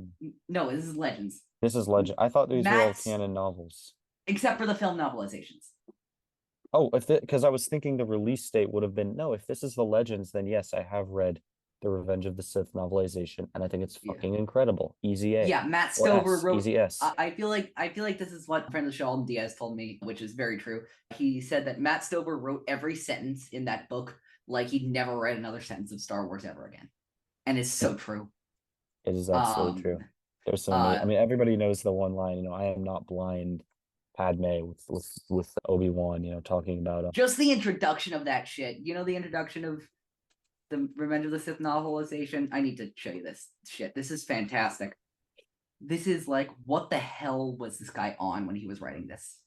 No, this is Legends. This is Legend. I thought these were all canon novels, except for the film novelizations. Oh, because I was thinking the release date would have been no. If this is the Legends, then yes, I have read the Revenge of the Sith novelization, and I think it's fucking incredible. Easy A. Yeah, Matt Stover wrote Easy S. I feel like this is what friend of the show Alden Diaz told me, which is very true. He said that Matt Stover wrote every sentence in that book like he'd never read another sentence of Star Wars ever again, and it's so true. It is absolutely true. There's so many. I mean, everybody knows the one line. I am not blind. Padme with Obi-Wan. Talking about just the introduction of that shit. The introduction of the Revenge of the Sith novelization. I need to show you this shit. This is fantastic. This is like, what the hell was this guy on when he was writing this?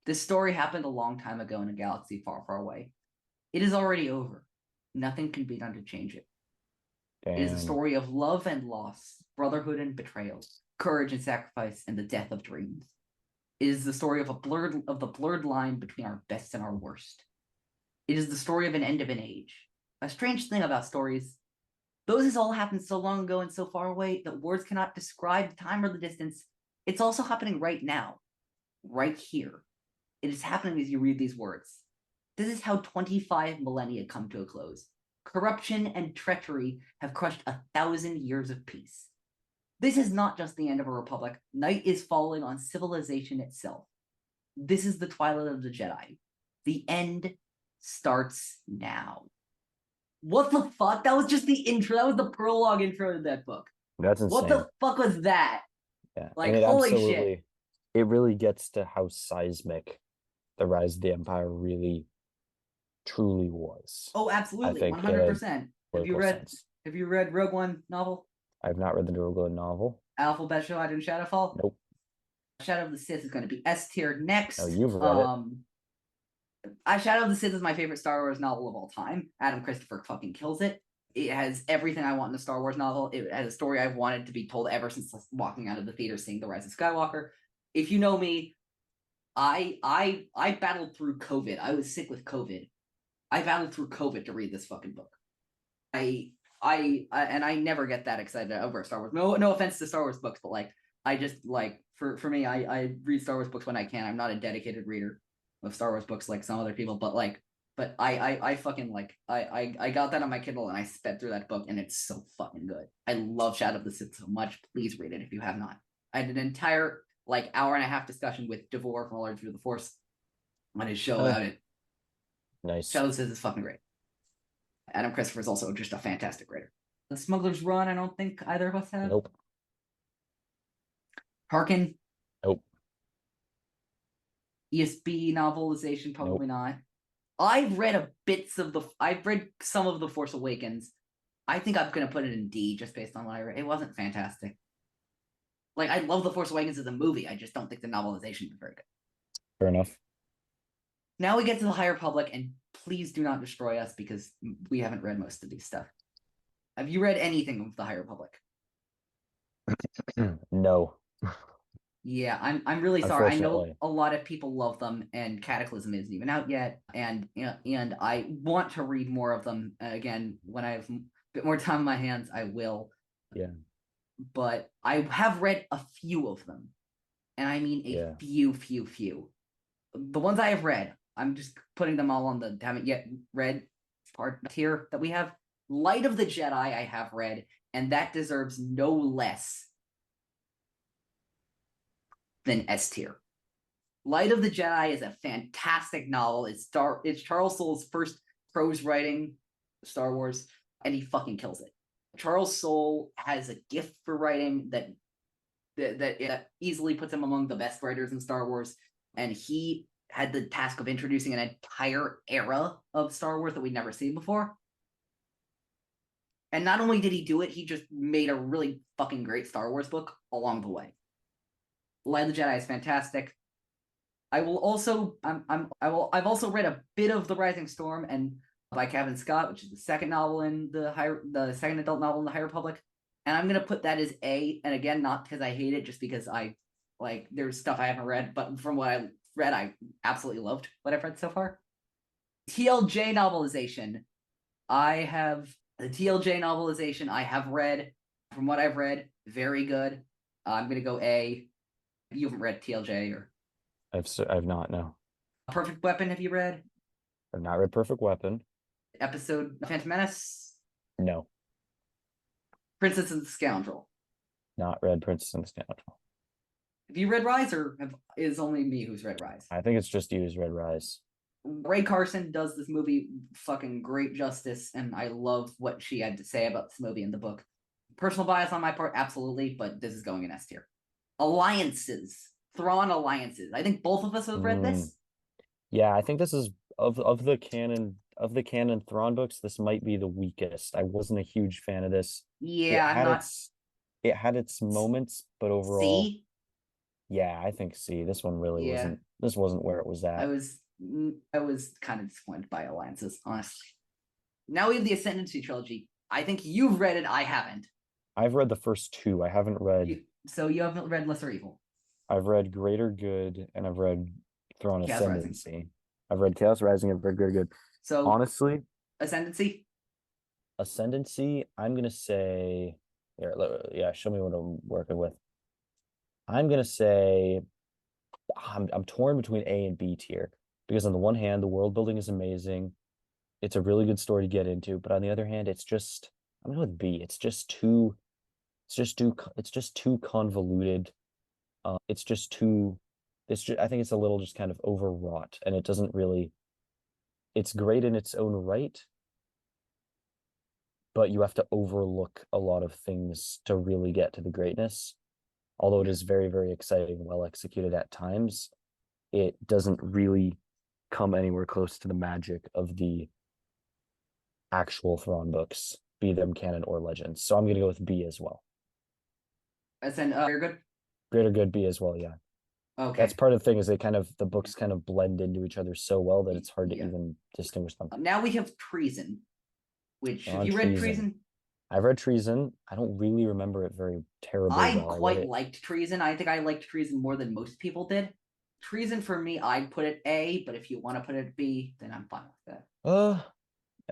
This story happened a long time ago in a galaxy far, far away. It is already over. Nothing can be done to change it. Damn. It is a story of love and loss, brotherhood and betrayal, courage and sacrifice, and the death of dreams. It is the story of the blurred line between our best and our worst. It is the story of an end of an age. A strange thing about stories, those has all happened so long ago and so far away that words cannot describe the time or the distance. It's also happening right now, right here. It is happening as you read these words. This is how 25 millennia come to a close. Corruption and treachery have crushed 1,000 years of peace. This is not just the end of a republic. Night is falling on civilization itself. This is the twilight of the Jedi. The end starts now. What the fuck? That was just the intro. That was the prologue intro to that book. That's insane. What the fuck was that? Yeah. Like, holy shit. It really gets to how seismic the Rise of the Empire really, truly was. Oh, absolutely. 100%. Have you read Rogue One novel? I have not read the Rogue One novel. Alphabet Show and Shadowfall? Nope. Shadow of the Sith is going to be S tier next. Oh, you've read it. Shadow of the Sith is my favorite Star Wars novel of all time. Adam Christopher fucking kills it. It has everything I want in a Star Wars novel. It has a story I've wanted to be told ever since walking out of the theater seeing The Rise of Skywalker. If you know me, I battled through COVID. I was sick with COVID. I battled through COVID to read this fucking book. I never get that excited over Star Wars. No offense to Star Wars books, but I just for me, I read Star Wars books when I can. I'm not a dedicated reader of Star Wars books like some other people, but I fucking I got that on my Kindle and I sped through that book and it's so fucking good. I love Shadow of the Sith so much. Please read it if you have not. I had an entire hour and a half discussion with Devore from Lord Through the Force on his show about it. Nice. Shadow of the Sith is fucking great. Adam Christopher is also just a fantastic writer. The Smuggler's Run, I don't think either of us have. Nope. Harkin. Nope. ESB novelization, probably not. I've read some of The Force Awakens. I think I'm gonna put it in D just based on what I read. It wasn't fantastic. Like, I love The Force Awakens as a movie. I just don't think the novelization was very good. Fair enough. Now we get to the High Republic, and please do not destroy us because we haven't read most of these stuff. Have you read anything of the High Republic? No. Yeah, I'm really sorry. I know Unfortunately. a lot of people love them, and Cataclysm isn't even out yet. And I want to read more of them. Again, when I have a bit more time on my hands, I will. Yeah. But I have read a few of them, and I mean a few. The ones I have read, I'm just putting them all on the haven't yet read part tier that we have. Light of the Jedi, I have read, and that deserves no less than S tier. Light of the Jedi is a fantastic novel. It's Charles Soule's first prose writing Star Wars, and he fucking kills it. Charles Soule has a gift for writing that easily puts him among the best writers in Star Wars, and he had the task of introducing an entire era of Star Wars that we'd never seen before. And not only did he do it, he just made a really fucking great Star Wars book along the way. Light of the Jedi is fantastic. I've also read a bit of The Rising Storm and by Kevin Scott, which is the second novel in the second adult novel in the High Republic. And I'm gonna put that as A, and again, not because I hate it, just because there's stuff I haven't read, but from what I read, I absolutely loved what I've read so far. TLJ novelization. I have read. From what I've read, very good. I'm gonna go A. You haven't read TLJ or? I've not, no. Perfect Weapon, have you read? I've not read Perfect Weapon. Episode Phantom Menace? No. Princess and the Scoundrel? Not read Princess and the Scoundrel. Have you read Rise, or is only me who's read Rise? I think it's just you who's read Rise. Ray Carson does this movie fucking great justice, and I love what she had to say about this movie in the book. Personal bias on my part, absolutely, but this is going in S tier. Alliances. Thrawn Alliances. I think both of us have read this. Yeah, I think this is of the canon Thrawn books, this might be the weakest. I wasn't a huge fan of this. Yeah, it had its moments, but overall, C? Yeah, I think C. This one really wasn't. This wasn't where it was at. I was kind of disappointed by Alliances, honestly. Now we have the Ascendancy trilogy. I think you've read it. I haven't. I've read the first two. I haven't read. So you haven't read Lesser Evil. I've read Greater Good, and I've read Thrawn Ascendancy. I've read Chaos Rising. I've read Greater Good. So honestly, Ascendancy. I'm gonna say, yeah. Show me what I'm working with. I'm gonna say, I'm torn between A and B tier because on the one hand, the world building is amazing. It's a really good story to get into, but on the other hand, I'm gonna go with B. It's just too convoluted. I think it's a little just kind of overwrought, and it doesn't really. It's great in its own right, but you have to overlook a lot of things to really get to the greatness. Although it is very, very exciting and well executed at times, it doesn't really come anywhere close to the magic of the actual Thrawn books, be them canon or legends. So I'm going to go with B as well. As in, Greater Good? Greater Good, B as well, yeah. Okay. That's part of the thing is the books kind of blend into each other so well that it's hard to even distinguish them. Now we have Treason, which, have you read Treason? I've read Treason. I don't really remember it very terribly well. I quite liked Treason. I think I liked Treason more than most people did. Treason for me, I'd put it A, but if you want to put it B, then I'm fine with that.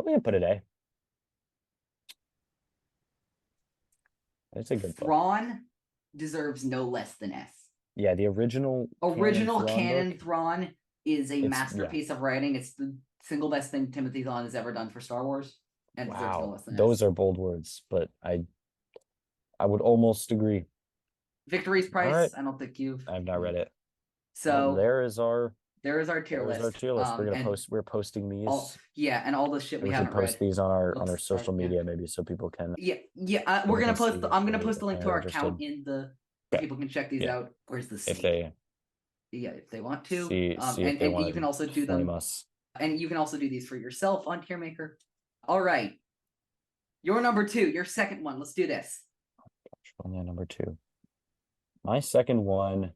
We can put it A. It's a good book. Thrawn deserves no less than S. Yeah, the original canon Thrawn is a masterpiece of writing. It's the single best thing Timothy Zahn has ever done for Star Wars. And wow, those are bold words, but I would almost agree. Victory's Price. Right. I don't think I've not read it. So there is our There is our tier There's our list. tier list. We're posting these. And all the shit we We should haven't post read. these on our Looks social like, media maybe so people can we're gonna post. see I'm gonna if post the link to they're our interested. account in the. So people can check these out. Where's the if C? they If they want to. see if they want you can also do them. us. And you can also do these for yourself on Tier Maker. All right. Your number 2, your second one. Let's do this. On that number 2. My second one.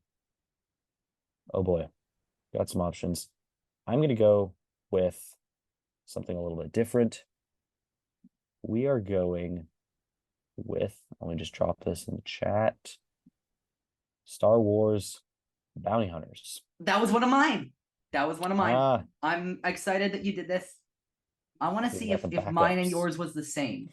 Oh boy, got some options. I'm gonna go with something a little bit different. We are going with, let me just drop this in the chat. Star Wars Bounty Hunters. That was one of mine. I'm excited that you did this. I want to see if mine and yours was the same.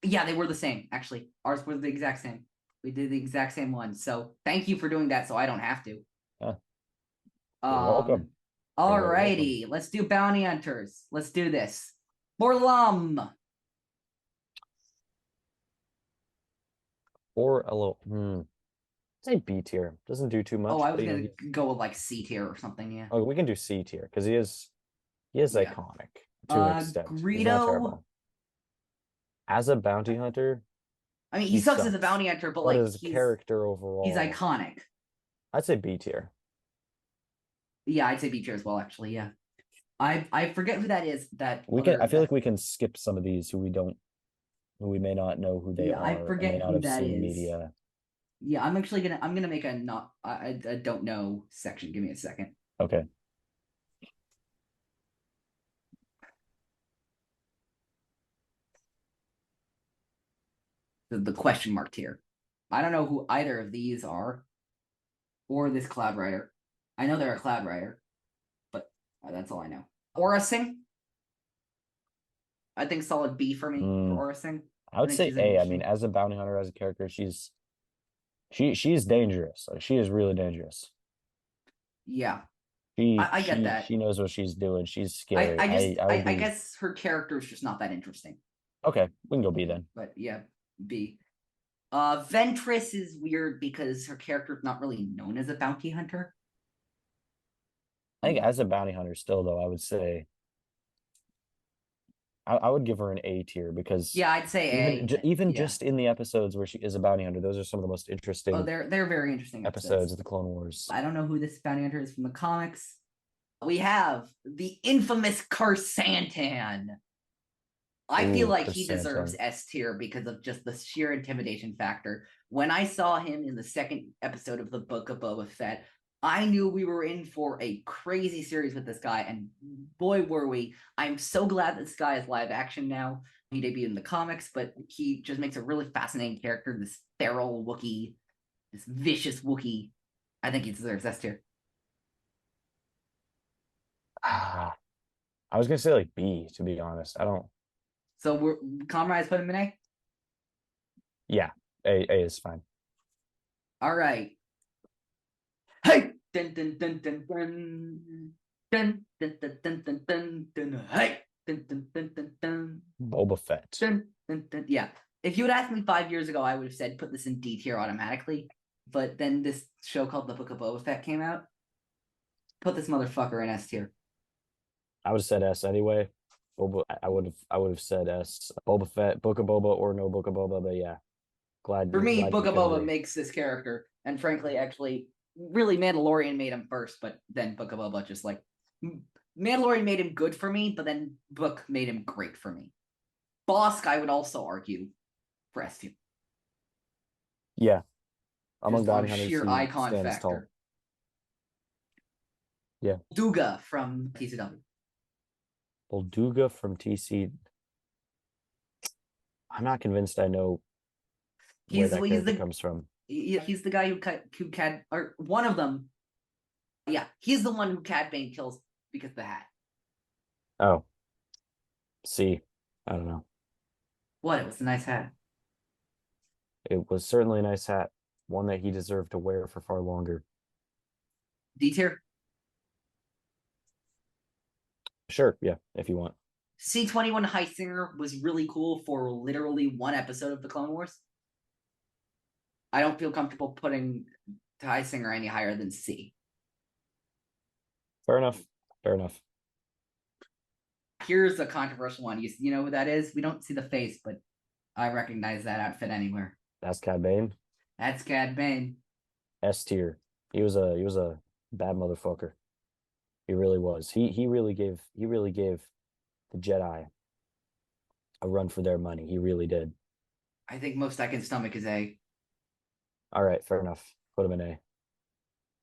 Yeah, they were the same, actually. Ours was the exact same. We did the exact same one. So thank you for doing that so I don't have to. You're welcome. Alrighty, let's do Bounty Hunters. Let's do this. Borlum. Or a little, say B tier. Doesn't do too much. Oh, I was gonna go with like C tier or something. Yeah. Oh, we can do C tier because he is iconic to an extent. Greedo. He's not terrible. As a bounty hunter, I mean, he sucks as a bounty hunter, but like as a character overall, he's iconic. I'd say B tier. Yeah, I'd say B tier as well. Actually, yeah. I forget who that is. I feel like we can skip some of these who we may not know who they are. I forget who that is. Media. Yeah, I'm gonna make a I don't know section. Give me a second. Okay. The question mark tier. I don't know who either of these are, or this Cloud Rider. I know they're a Cloud Rider, but that's all I know. Aura Singh. I think solid B for me for Aura Singh. I would say A. I mean, as a bounty hunter, as a character, she's dangerous. Like, she is really dangerous. Yeah. I get that. She knows what she's doing. She's scary. I guess her character is just not that interesting. Okay, we can go B then. But yeah, B. Ventress is weird because her character is not really known as a bounty hunter. I think as a bounty hunter still, though, I would say I would give her an A tier because I'd say even just in the episodes where she is a bounty hunter, those are some of the most interesting. Oh, they're very interesting episodes of the Clone Wars. I don't know who this bounty hunter is from the comics. We have the infamous Karsantan. I feel like he deserves S tier because of just the sheer intimidation factor. When I saw him in the second episode of the Book of Boba Fett, I knew we were in for a crazy series with this guy, and boy, were we. I'm so glad this guy is live action now. He debuted in the comics, but he just makes a really fascinating character, this feral Wookiee, this vicious Wookiee. I think he deserves S tier. I was going to say like B, to be honest. I don't. So Comrades put him in A? Yeah, A is fine. All right. Hey! Dun dun dun dun dun. Dun dun dun dun dun dun dun. Hey! Dun dun dun dun dun. Boba Fett. Dun dun dun. Yeah. If you had asked me 5 years ago, I would have said put this in D tier automatically. But then this show called The Book of Boba Fett came out. Put this motherfucker in S tier. I would have said S anyway. I would have said S. Boba Fett, Book of Boba, or no Book of Boba, but yeah. For me, Book of Boba makes this character, and frankly, actually, really Mandalorian made him first, but then Book of Boba just like Mandalorian made him good for me, but then Book made him great for me. Bosk, I would also argue for S tier. Yeah. Among bounty hunters, sheer icon factor. Tall. Yeah. Duga from TCW. Bolduga from TC. I'm not convinced I know where that character comes from. He's the guy who Cad, or one of them. Yeah, he's the one who Cad Bane kills because of the hat. Oh. C. I don't know. What? It was a nice hat. It was certainly a nice hat. One that he deserved to wear for far longer. D tier? Sure, yeah, if you want. C-21 Heisinger was really cool for literally one episode of the Clone Wars. I don't feel comfortable putting Heisinger any higher than C. Fair enough. Fair enough. Here's a controversial one. You know who that is? We don't see the face, but I recognize that outfit anywhere. That's Cad Bane. That's Cad Bane. S tier. He was a bad motherfucker. He really was. He really gave the Jedi a run for their money. He really did. I think most I can stomach is A. All right, fair enough. Put him in A.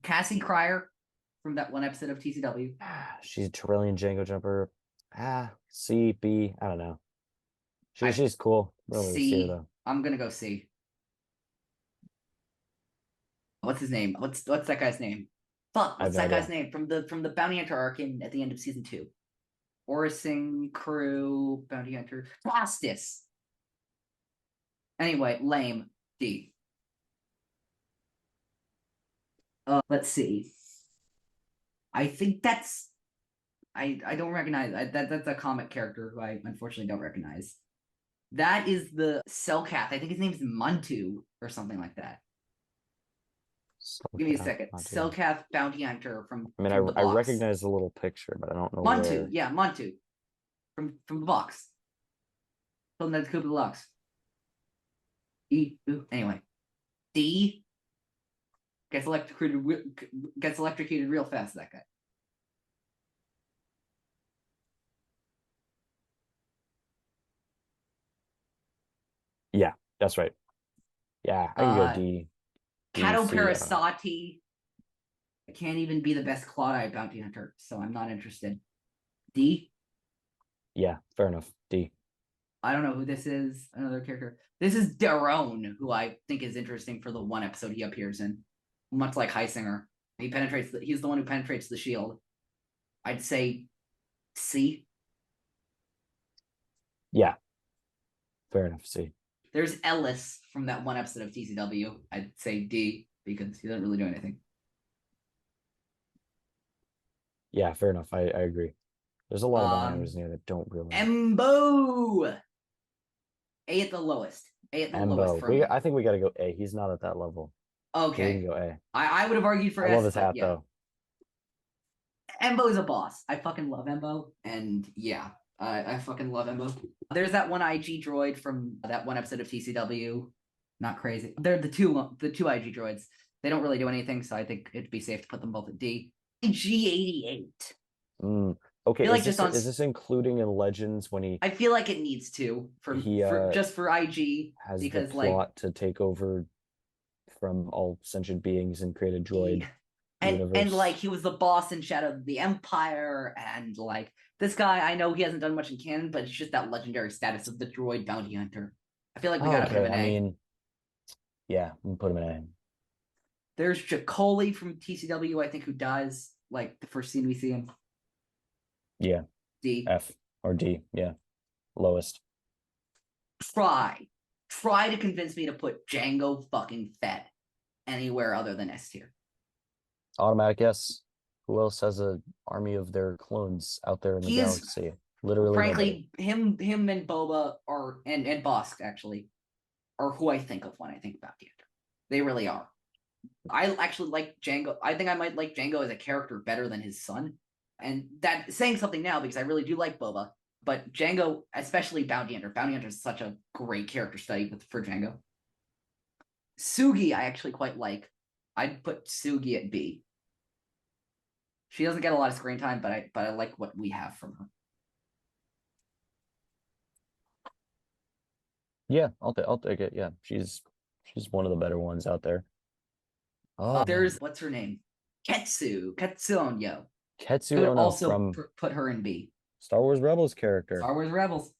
Cassie Cryer from that one episode of TCW. She's a Trillion Django Jumper. C, B. I don't know. She's cool. Really C. See her, though. I'm gonna go C. What's his name? What's that guy's name? Fuck, what's that guy's name from the Bounty Hunter arc at the end of season 2? Orison Crew Bounty Hunter Costas. Anyway, lame. D. Let's see. I think that's I don't recognize that's a comic character who I unfortunately don't recognize. That is the Cellcath. I think his name is Muntu or something like that. Give me a second. Cellcath Bounty Hunter from. I mean, I recognize the little picture, but I don't know. Muntu, yeah, Muntu, from the box. From the Coup Deluxe. Anyway, D gets electrocuted real fast. That guy. Yeah, that's right. Yeah, I can go D. Cato Parasati. I can't even be the best Clawdeye bounty hunter, so I'm not interested. D? Yeah, fair enough. D. I don't know who this is. Another character. This is Daron, who I think is interesting for the one episode he appears in. Much like Heisinger. He's the one who penetrates the shield. I'd say C. Yeah. Fair enough, C. There's Ellis from that one episode of TCW. I'd say D, because he doesn't really do anything. Yeah, fair enough. I agree. There's a lot of animators in here that don't really. Embo! A at the lowest. A at the lowest for me. I think we got to go A. He's not at that level. Okay. We can go A. I would have argued for S. I love his hat, though. Embo is a boss. I fucking love Embo. And yeah, I fucking love Embo. There's that one IG droid from that one episode of TCW. Not crazy. They're the two IG droids. They don't really do anything, so I think it'd be safe to put them both at D. G88. Okay, is this including in Legends when he? I feel like it needs to for IG has because the plot to take over from all sentient beings and create a droid universe. And like he was the boss in Shadow of the Empire, and like this guy, I know he hasn't done much in canon, but it's just that legendary status of the droid bounty hunter. I feel like we gotta put him in A. I mean, yeah, we can put him in A. There's Chakoli from TCW, I think, who dies like the first scene we see him. Yeah. D. F or D. Yeah. Lowest. Try to convince me to put Django fucking Fett anywhere other than S tier. Automatic yes. Who else has an army of their clones out there in the galaxy? Literally. Frankly, nobody. him and Boba are and Bosk actually are who I think of when I think about the actor. They really are. I actually like Django. I think I might like Django as a character better than his son. And that's saying something now because I really do like Boba. But Django, especially Bounty Hunter. Bounty Hunter is such a great character study for Django. Sugi, I actually quite like. I'd put Sugi at B. She doesn't get a lot of screen time, but I like what we have from her. Yeah, I'll take it. Yeah, she's one of the better ones out there. There's what's her name? Ketsu Onyo. Ketsu Onyo also from put her in B. Star Wars Rebels character. Star Wars Rebels.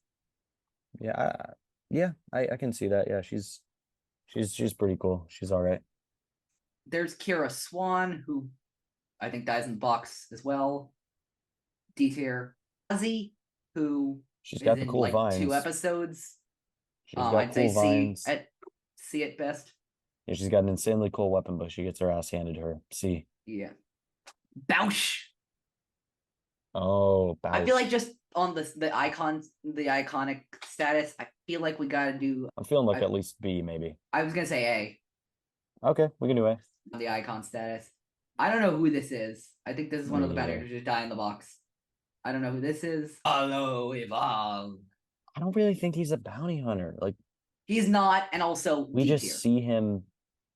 Yeah, I can see that. Yeah, she's pretty cool. She's all right. There's Kira Swan, who I think dies in the box as well. D tier. Ozzy, who she's got the cool vines. 2 episodes. She's got I'd cool say vines. C at best. Yeah, she's got an insanely cool weapon, but she gets her ass handed to her. C. Yeah. Bausch. Oh, Bausch. I feel like just on the iconic status, I feel like we gotta do. I'm feeling like at least B, maybe. I was gonna say A. Okay, we can do A. On the icon status. I don't know who this is. I think this is one Me of the bounty neither. hunters who die in the box. I don't know who this is. Hello, Evolve. I don't really think he's a bounty hunter. Like He's not, and also we D just tier. see him.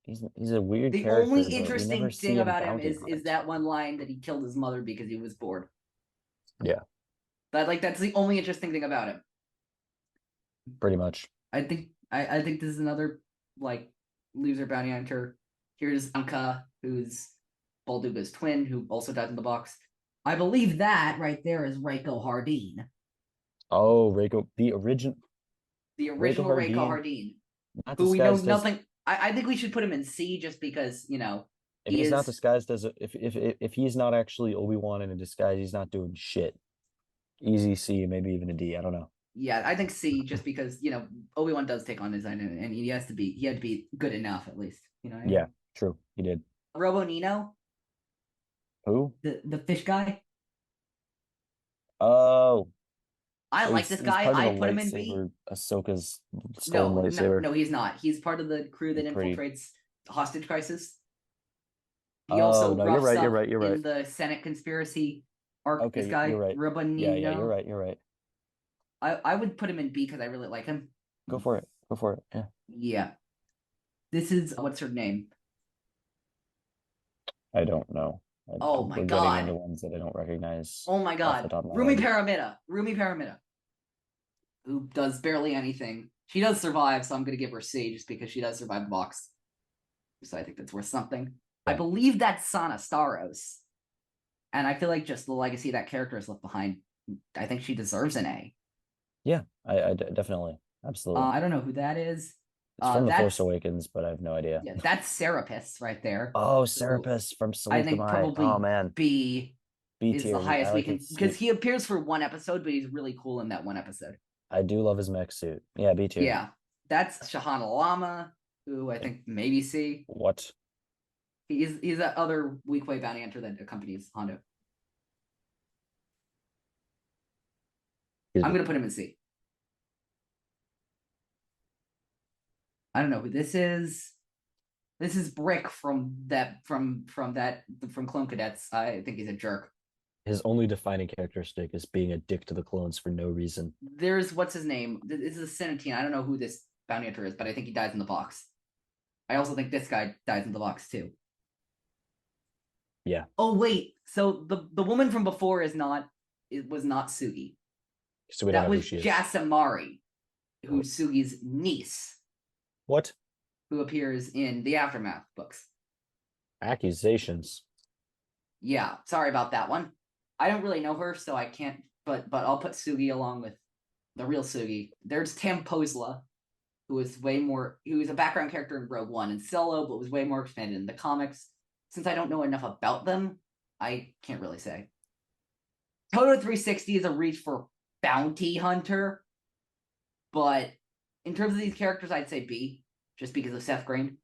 He's a weird The only character, but we never interesting see thing him about him bounty is hunt. that one line that he killed his mother because he was bored. Yeah, That's the only interesting thing about him. pretty much. I think this is another like loser bounty hunter. Here's Anka, who's Balduga's twin, who also dies in the box. I believe that right there is Reiko Hardin. Oh, Reiko, the original The Reiko original Reiko Hardin, Hardin, not who we know disguised as. nothing. I think we should put him in C just because, If he he's not is. disguised as if he's not actually Obi-Wan in a disguise, he's not doing shit. Easy C, maybe even a D. I don't know. Yeah, I think C just because, Obi-Wan does take on design and he had to be good enough at least. You know what I Yeah, mean? true. He did. Robo Nino, Who? the fish guy. Oh, I oh, like this he's guy. part of I the put him in B. lightsaber, Ahsoka's stolen No, no, lightsaber. no, he's not. He's part of the crew that Pretty. infiltrates hostage crisis. He Oh also no, you're roughs right. You're up right. You're right. in the Senate conspiracy arc. This Okay, you're guy, right. Yeah, yeah, you're Rubanino. right. You're right. I would put him in B because I really like him. Go for it. Go for it. Yeah. Yeah. This is what's her name? I don't know. Oh my We're getting into god. ones that I don't recognize Oh my off the god. top of my Rumi head. Paramita. Rumi Paramita. Who does barely anything. She does survive, so I'm gonna give her C just because she does survive the box. So I think that's worth something. I Yeah. believe that's Sana Staros. And I feel like just the legacy that character has left behind, I think she deserves an A. Yeah, definitely. Absolutely. I don't know who that is. It's from The Force That's Awakens, but I have no idea. yeah, that's Serapis right there. Oh, Who Serapis from I Salute the think Mind. Oh probably man. B B is the tier. I highest we like can his because suit. he appears for one episode, but he's really cool in that one episode. I do love his mech suit. Yeah, B tier. Yeah, that's Shahana Lama, who I think maybe C. What? He's that other weak way bounty hunter that accompanies Hondo. I'm gonna put him in C. I don't know who this is. This is Brick from Clone Cadets. I think he's a jerk. His only defining characteristic is being a dick to the clones for no reason. There's what's his name? This is a Senatine. I don't know who this bounty hunter is, but I think he dies in the box. I also think this guy dies in the box too. Yeah. Oh wait, so the woman from before was not Sugi. So we don't That know who was she is. Jasamari, who's Sugi's niece, What? who appears in the Aftermath books. Accusations. Yeah, sorry about that one. I don't really know her, so I can't. But I'll put Sugi along with the real Sugi. There's Tam Posla, who is a background character in Rogue One and Solo, but was way more expanded in the comics. Since I don't know enough about them, I can't really say. Toto 360 is a reach for bounty hunter, but in terms of these characters, I'd say B, just because of Seth Green.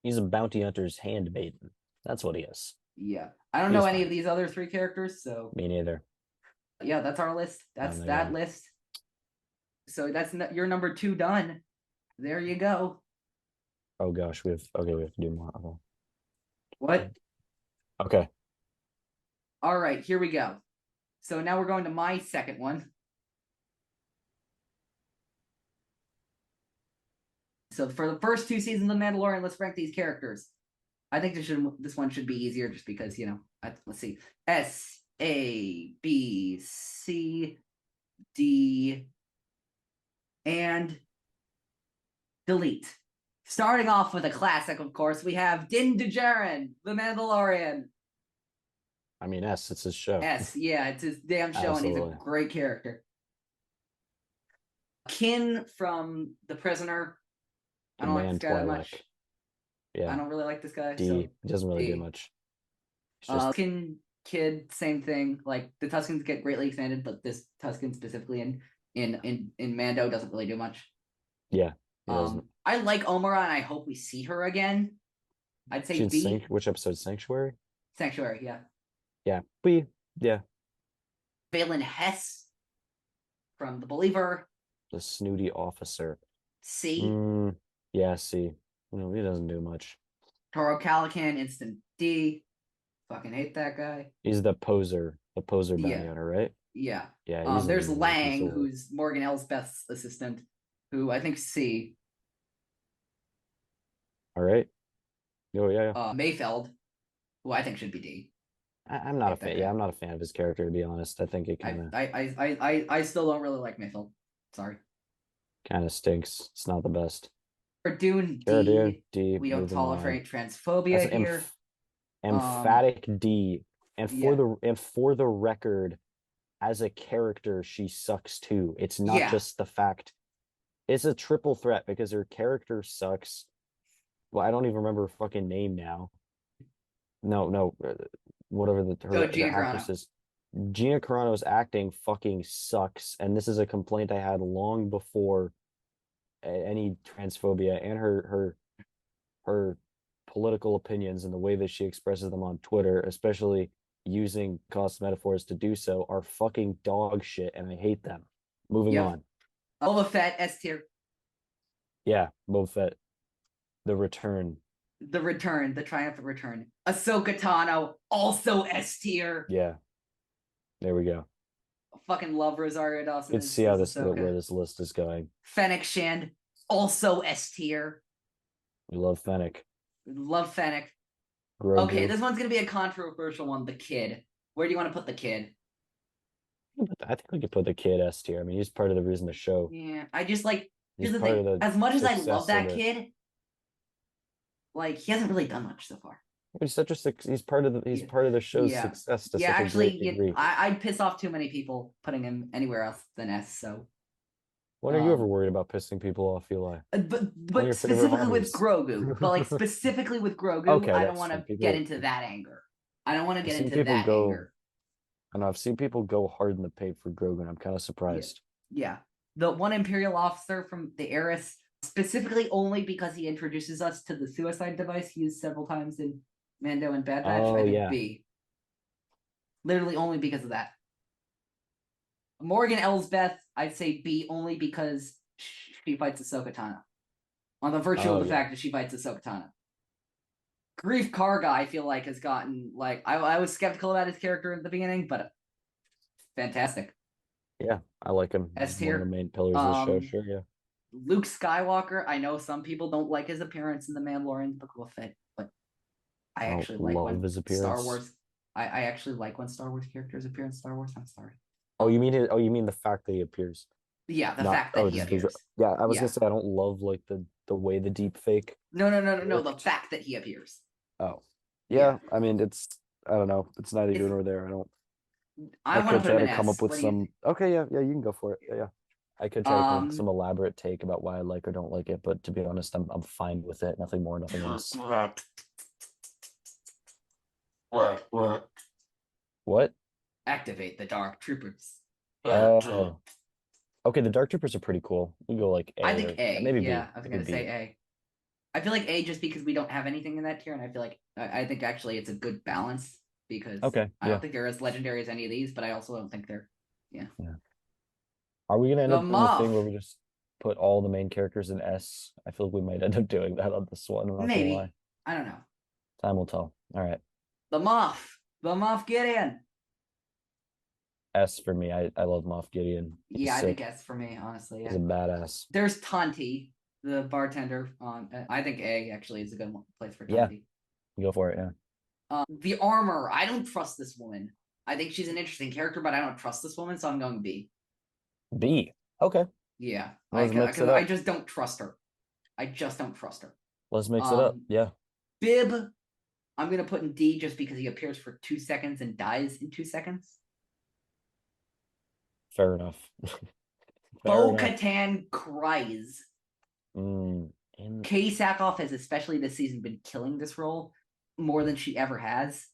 He's a bounty hunter's handmaiden. That's what he is. Yeah, I don't know any of these other three characters, so me neither. Yeah, that's our list. That's that list. So that's your number 2 done. There you go. Oh gosh, we have to do more. Okay. What? Okay. All right, here we go. So now we're going to my second one. So for the first 2 seasons of The Mandalorian, let's rank these characters. I think this one should be easier just because, let's see. S, A, B, C, D, and delete. Starting off with a classic, of course, we have Din Djarin, The Mandalorian. I mean, S, it's his show. S, yeah, it's his damn show, and he's a great character. Kin from The Prisoner. I don't like this guy that much. Yeah. I don't really like this guy. D. So He doesn't really do much. Tusken Kid, same thing. Like the Tuskens get greatly expanded, but this Tusken specifically in Mando doesn't really do much. Yeah. I like Omara, and I hope we see her again. I'd say B. Which episode? Sanctuary? Sanctuary, yeah. Yeah. B. Yeah. Valen Hess from The Believer. The snooty officer. C. Yeah, C. No, he doesn't do much. Toro Calican, instant D. Fucking hate that guy. He's the poser bounty Yeah, hunter, right? yeah. Yeah, he's a There's piece of Lang, work. who's Morgan Elsbeth's assistant, who I think C. All right. Oh yeah, yeah. Mayfeld, who I think should be D. I'm not a Hate that fan. Yeah, guy. I'm not a fan of his character, to be honest. I think it I still don't really like Mayfeld. Sorry. kind of stinks. It's not the best. We're doing Sure, dude. D. D, We don't moving on. tolerate That's transphobia here. emphatic D. And Yeah, for the record, as a character, she sucks too. It's not yeah. just the fact. It's a triple threat because her character sucks. Well, I don't even remember her fucking name now. No, no, whatever So the Gina actress Carano. is. Gina Carano's acting fucking sucks, and this is a complaint I had long before any transphobia and her political opinions and the way that she expresses them on Twitter, especially using cost metaphors to do so, are fucking dog shit, and I hate them. Moving Yep. on. Boba Fett S tier. Yeah, Boba Fett, the return. The return, the triumphant return. Ahsoka Tano, also S tier. Yeah, there we go. Fucking love Rosario Dawson. Let's see how as where Ahsoka. this list is going. Fennec Shand, also S tier. We love Fennec. Love Fennec. Grogu. Okay, this one's gonna be a controversial one. The kid. Where do you want to put the kid? I think we could put the kid S tier. I mean, he's part of the reason the show. Yeah, I just like. He's Here's the part thing. of the As much as I love success of that the. kid, like he hasn't really done much so far. He's such a he's part of the Yeah. part of the show's Yeah. success to Yeah, such a actually, great degree. I'd piss off too many people putting him anywhere else than S. So, When are you ever worried about pissing people off, Eli? but specifically with Grogu, but like specifically with Grogu, Okay, I that's don't want to fine. get into that anger. I don't want to I've get seen into people that go. anger. I know I've seen people go hard in the paint for Grogu, and I'm kind of Yeah. surprised. Yeah. The one Imperial officer from the Heiress, specifically only because he introduces us to the suicide device used several times in Mando and Bad Batch, Oh I think yeah. B. Literally only because of that. Morgan Elsbeth, I'd say B only because she fights Ahsoka Tano. On the virtue of the fact that she fights Ahsoka Tano. Grief Karga, I feel like, has gotten like I was skeptical about his character at the beginning, but fantastic. Yeah, I like him. S One of the tier. main pillars of the show, sure, yeah. Luke Skywalker, I know some people don't like his appearance in the Mandalorian Book of Fett, but I actually like when his appearance. Star Wars. I actually like when Star Wars characters appear in Star Wars. I'm sorry. Oh, you mean it? Oh, you mean the fact that he appears? Yeah, the fact that he appears. Yeah, I was gonna say I don't love like the way the deep fake. No. The fact that he appears. Oh, yeah. I mean, I don't know. It's neither here nor there. I want to put him in S. Come up with some. Okay, yeah, you can go for it. Yeah. I could try to come up with some elaborate take about why I like or don't like it, but to be honest, I'm fine with it. Nothing more, nothing less. What? Activate the Dark Troopers. Oh. Okay, the Dark Troopers are pretty cool. You go like A. I think A. Maybe yeah, B. I was gonna say A. I feel like A just because we don't have anything in that tier, and I feel like I think actually it's a good balance because I don't think they're as legendary as any of these, but I also don't think they're yeah. Are we gonna end up doing the thing where Moff. we just put all the main characters in S? I feel like we might end up doing that on this one. I'm not gonna lie. I don't know. Time will tell. All right. The Moff Gideon. S for me. I love Moff Gideon. Yeah, I think S for me, honestly. He's a badass. There's Tanti, the bartender. I think A actually is a good place for Tanti. Yeah, go for it. Yeah. The armor. I don't trust this woman. I think she's an interesting character, but I don't trust this woman, so I'm going B. B. Okay. Yeah, because I just don't trust her. I just don't trust her. Let's mix it up. Yeah. Bib, I'm gonna put in D just because he appears for 2 seconds and dies in 2 seconds. Fair enough. Bo-Katan cries. Katie Sackhoff has, especially this season, been killing this role more than she ever has,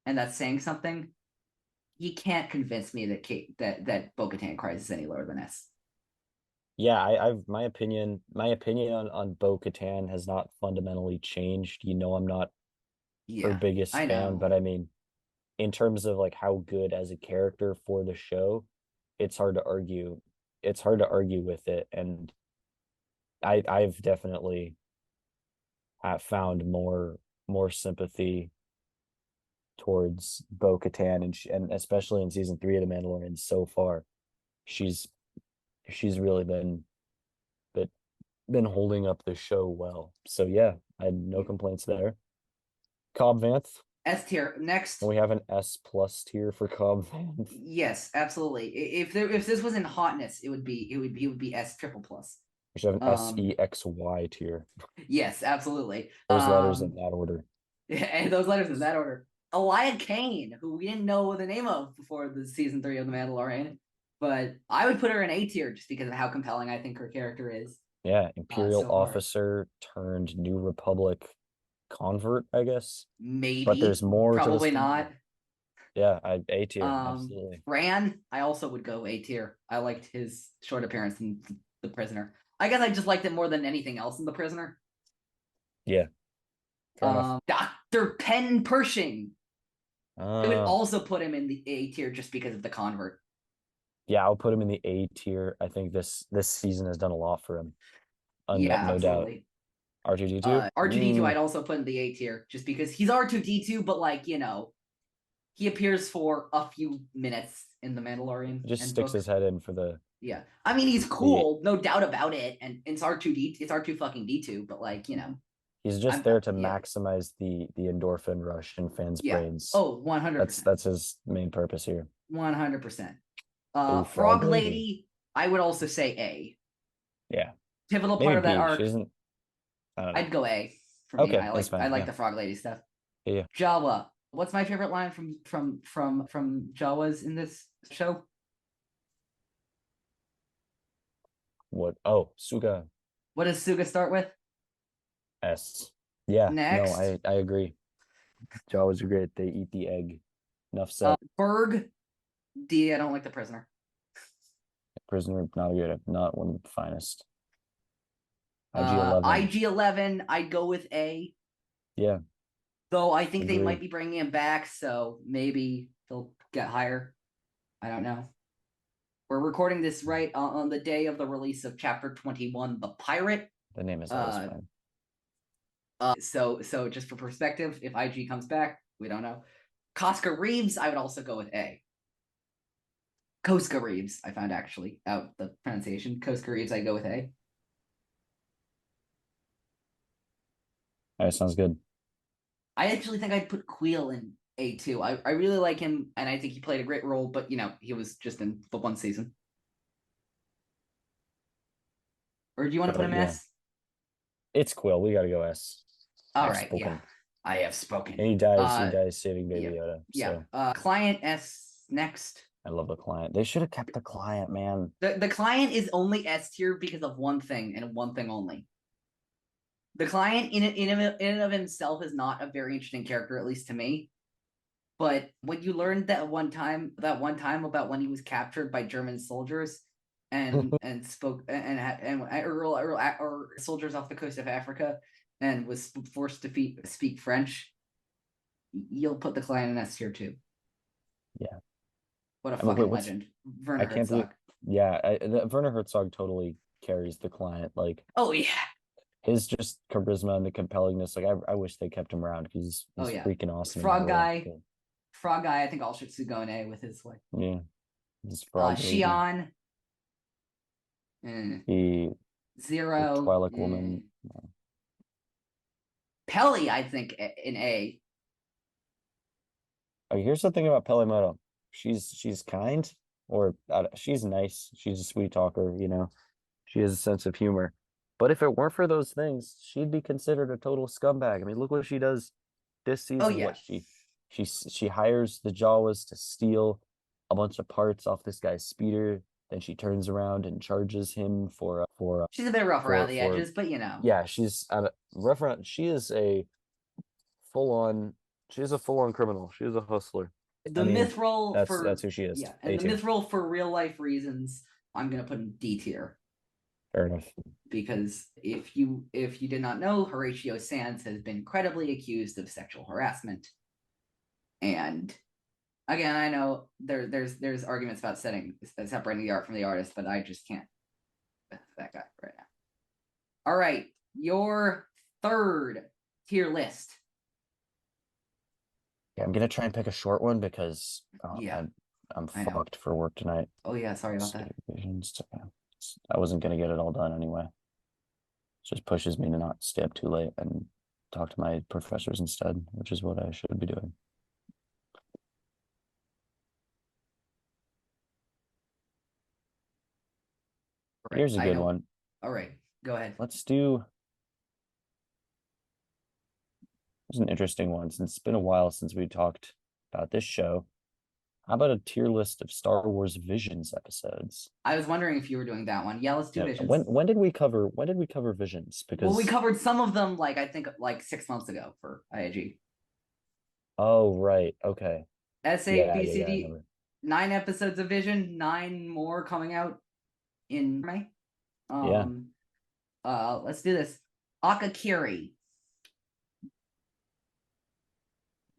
and that's saying something. You can't convince me that Bo-Katan cries is any lower than S. Yeah, I've my opinion on Bo-Katan has not fundamentally changed. You know, I'm not her biggest fan, but I mean, in terms of like how good as a character for the show, it's hard to argue. It's hard to argue with it, and I've definitely found more sympathy towards Bo-Katan, and especially in season 3 of The Mandalorian so far, she's really been holding up the show well. So yeah, I had no complaints there. Cobb Vanth. S tier. Next. We have an S plus tier for Cobb Vanth. Yes, absolutely. If this was in hotness, it would be S triple plus. We should have an SEXY tier. Yes, absolutely. Those letters in that order. And those letters in that order. Elia Kane, who we didn't know the name of before the season 3 of The Mandalorian, but I would put her in A tier just because of how compelling I think her character is. Yeah, Imperial officer turned New Republic convert, I guess. Maybe, but there's more. Probably not. Yeah, A tier, absolutely. Fran, I also would go A tier. I liked his short appearance in The Prisoner. I guess I just liked it more than anything else in The Prisoner. Yeah. Fair enough. Dr. Penn Pershing. I would also put him in the A tier just because of the convert. Yeah, I'll put him in the A tier. I think this season has done a lot for him. Yeah, no absolutely. doubt. R2-D2? R2-D2 I'd also put in the A tier just because he's R2-D2, but like, you know, he appears for a few minutes in The Mandalorian. He just sticks his head in for the... Yeah. I mean, he's cool, no doubt about it. And it's R2 fucking D2, but like, you know. He's just there to maximize the endorphin rush in fans' brains. Oh, 100%. That's his main purpose here. 100%. Frog Lady, I would also say A. Yeah. Pivotal part of that arc. She isn't... I'd go A for me. I like the Frog Lady stuff. Yeah. Jawa. What's my favorite line from Jawas in this show? What? Oh, Suga. What does Suga start with? S. Yeah. Next. No, I agree. Jawas are great. They eat the egg. Enough said. Berg. D. I don't like the prisoner. Prisoner, not one of the finest. IG-11. IG-11, I'd go with A. Yeah. Though I think they might be bringing him back, so maybe he'll get higher. I don't know. We're recording this right on the day of the release of Chapter 21, The Pirate. The name is always fine. So just for perspective, if IG comes back, we don't know. Koska Reeves, I would also go with A. Koska Reeves, I found actually out the pronunciation. Koska Reeves, I go with A. All right, sounds good. I actually think I'd put Queel in A too. I really like him, and I think he played a great role, but you know, he was just in the one season. Or do you want to put him S? It's Quill. We gotta go S. All right, yeah. I have spoken. And he dies saving Baby Yoda. Yeah. Client S next. I love the client. They should have kept the client, man. The client is only S tier because of one thing and one thing only. The client in and of himself is not a very interesting character, at least to me. But when you learned that one time about when he was captured by German soldiers and spoke or soldiers off the coast of Africa and was forced to speak French, you'll put the client in S tier too. Yeah. What a fucking legend. Werner Herzog. Werner Herzog totally carries the client. Like, oh yeah. His just charisma and the compellingness. Like, I wish they kept him around because he's freaking awesome. Frog guy, I think all should go in A with his like. Yeah. His frog. Xi'an. The Zero. Twi'lek woman. Peli, I think, in A. Oh, here's the thing about Peli Motto. She's kind, or she's nice. She's a sweet talker, you know. She has a sense of humor. But if it weren't for those things, she'd be considered a total scumbag. I mean, look what she does this season. Oh, yeah. What she hires the Jawas to steal a bunch of parts off this guy's speeder. Then she turns around and charges him for she's a bit rough around the edges, but you know. Yeah, she's rough around. She is a full-on criminal. She is a hustler. Mithril that's who she is. Yeah, and the Mithril for real life reasons, I'm gonna put in D tier. Fair enough. Because if you did not know, Horatio Sands has been credibly accused of sexual harassment. And again, I know there's arguments about separating the art from the artist, but I just can't that guy right now. All right, your third tier list. Yeah, I'm gonna try and pick a short one because Yeah, I'm I know. fucked for work tonight. Oh yeah, sorry about that. I wasn't gonna get it all done anyway. Just pushes me to not stay up too late and talk to my professors instead, which is what I should be doing. All right, Here's a I good know. one. All right, go ahead. Let's do. Here's an interesting one since it's been a while since we talked about this show. How about a tier list of Star Wars Visions episodes? I was wondering if you were doing that one. Yeah, let's do Yeah, Visions. when did we cover Visions? Well, we Because covered some of them, like I think, like 6 months ago for IAG. oh right, okay. S A Yeah, B yeah, C yeah, I D. remember. 9 episodes of Vision, 9 more coming out in May. Yeah. Let's do this. Akakiri.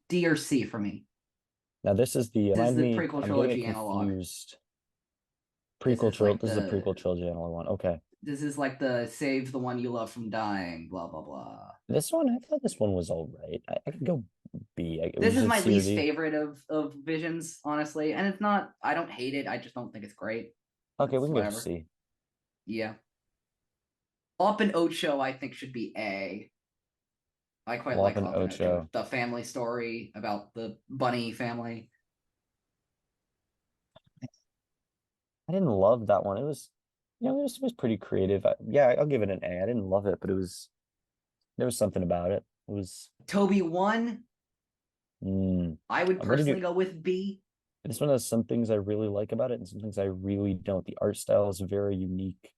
D or C for me. Now this is the This is remind the me, prequel I'm getting it trilogy analog. confused. This is like This is a prequel trilogy analog one. Okay. This is like the save the one you love from dying, blah blah blah. This one, I thought this one was all right. I could go B. This is my C or least D? favorite of Visions, honestly, and it's not. I don't hate it. I just don't think it's great. Okay, we It's can go whatever. C. Yeah. Up and Ocho, I think, should be A. I quite like Whopping Up and Ocho. Ocho. The family story about the bunny family. I didn't love that one. It was, it was pretty creative. Yeah, I'll give it an A. I didn't love it, but there was something about it. It was. Toby 1, Mm, I would I'm gonna do. personally go with B. This one has some things I really like about it, and some things I really don't. The art style is very unique.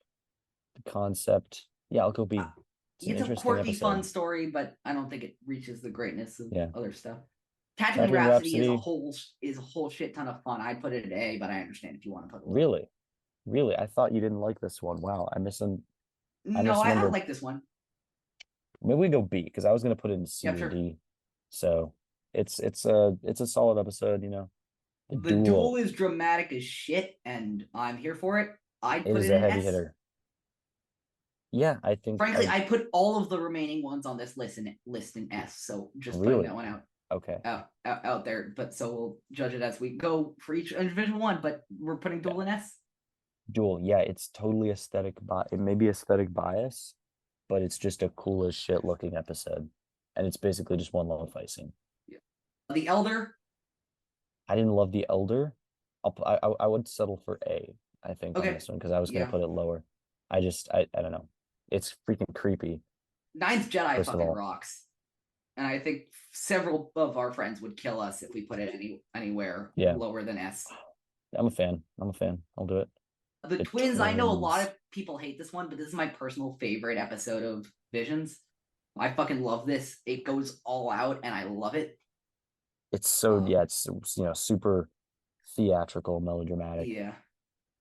The concept, yeah, I'll go B. It's an It's a interesting quirky, episode. fun story, but I don't think it reaches the greatness of Yeah. other stuff. Tatooine Tatooine Rhapsody is a Rhapsody. whole shit ton of fun. I'd put it at A, but I understand if you want to put it. Really, really, I thought you didn't like this one. Wow, I No, I misremembered. like this one. Maybe we go B because I was gonna put it in C Yep, or sure. D. So it's a solid episode. The duel is dramatic as shit, and I'm here for it. I'd It put is it a in heavy S. hitter. Yeah, I think. Frankly, I put all of the remaining ones on this list in S. So just putting Really? that one out. Okay. Out there. But so we'll judge it as we go for each individual one. But we're putting duel in S. Duel, yeah, it's totally aesthetic. It may be aesthetic bias, but it's just a cool as shit looking episode, and it's basically just one long fight scene. Yeah. The Elder. I didn't love the Elder. I would settle for A. I think on this one because I was gonna put it lower. I don't know. It's freaking creepy. Ninth Jedi fucking rocks, and I think several of our friends would kill us if we put it anywhere lower than S. I'm a fan. I'll do it. The twins. I know a lot of people hate this one, but this is my personal favorite episode of Visions. I fucking love this. It goes all out, and I love it. It's so it's super theatrical, melodramatic.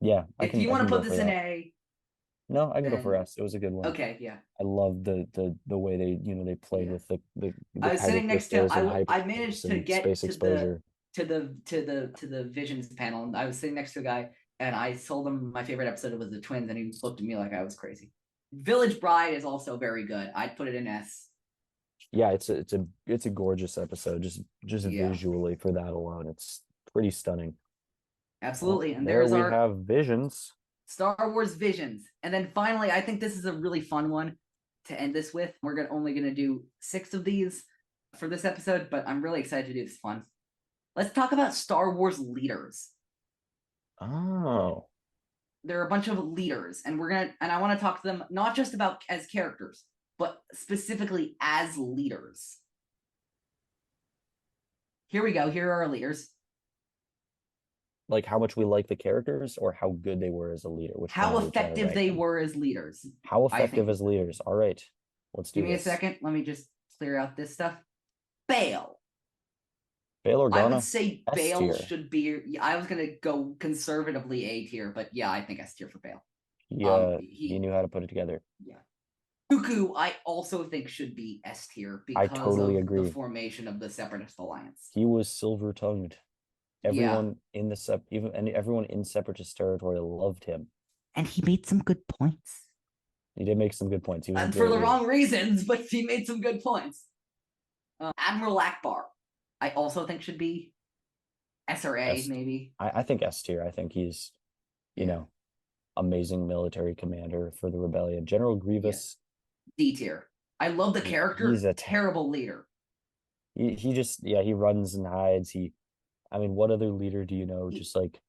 Yeah. If you want to put this in A, no, I can go for S. It was a good one. Okay, yeah. I love the way they they played with the I was sitting next to. I managed to get space exposure to the Visions panel, and I was sitting next to a guy, and I told him my favorite episode was the twins, and he looked at me like I was crazy. Village Bride is also very good. I'd put it in S. Yeah, it's a gorgeous episode. Just visually for that alone, it's pretty stunning. Absolutely, and there we have Visions. Star Wars Visions. And then finally, I think this is a really fun one to end this with. We're only going to do 6 of these for this episode, but I'm really excited to do this one. Let's talk about Star Wars leaders. Oh. There are a bunch of leaders, and I want to talk to them not just about as characters, but specifically as leaders. Here we go. Here are our leaders. Like how much we like the characters or how good they were as a leader? How effective they were as leaders. How effective as leaders. All right. Let's do this. Give me a second. Let me just clear out this stuff. Bail. Bail Organa? I would say Bail should be. I was going to go conservatively A tier, but yeah, I think S tier for Bail. Yeah, he knew how to put it together. Yeah. Dooku, I also think should be S tier because I totally agree. The formation of the Separatist Alliance. He was silver-tongued. Everyone in everyone in Separatist territory loved him, and he made some good points. He did make some good points. He was for the wrong reasons, but he made some good points. Admiral Akbar. I also think should be S or A, S. maybe. I think S tier. I think he's, you Yeah, know, amazing military commander for the rebellion. General yeah. Grievous, D tier. I love the he's character. a Terrible leader. he just he runs and hides. I mean, what other leader do you know He, just like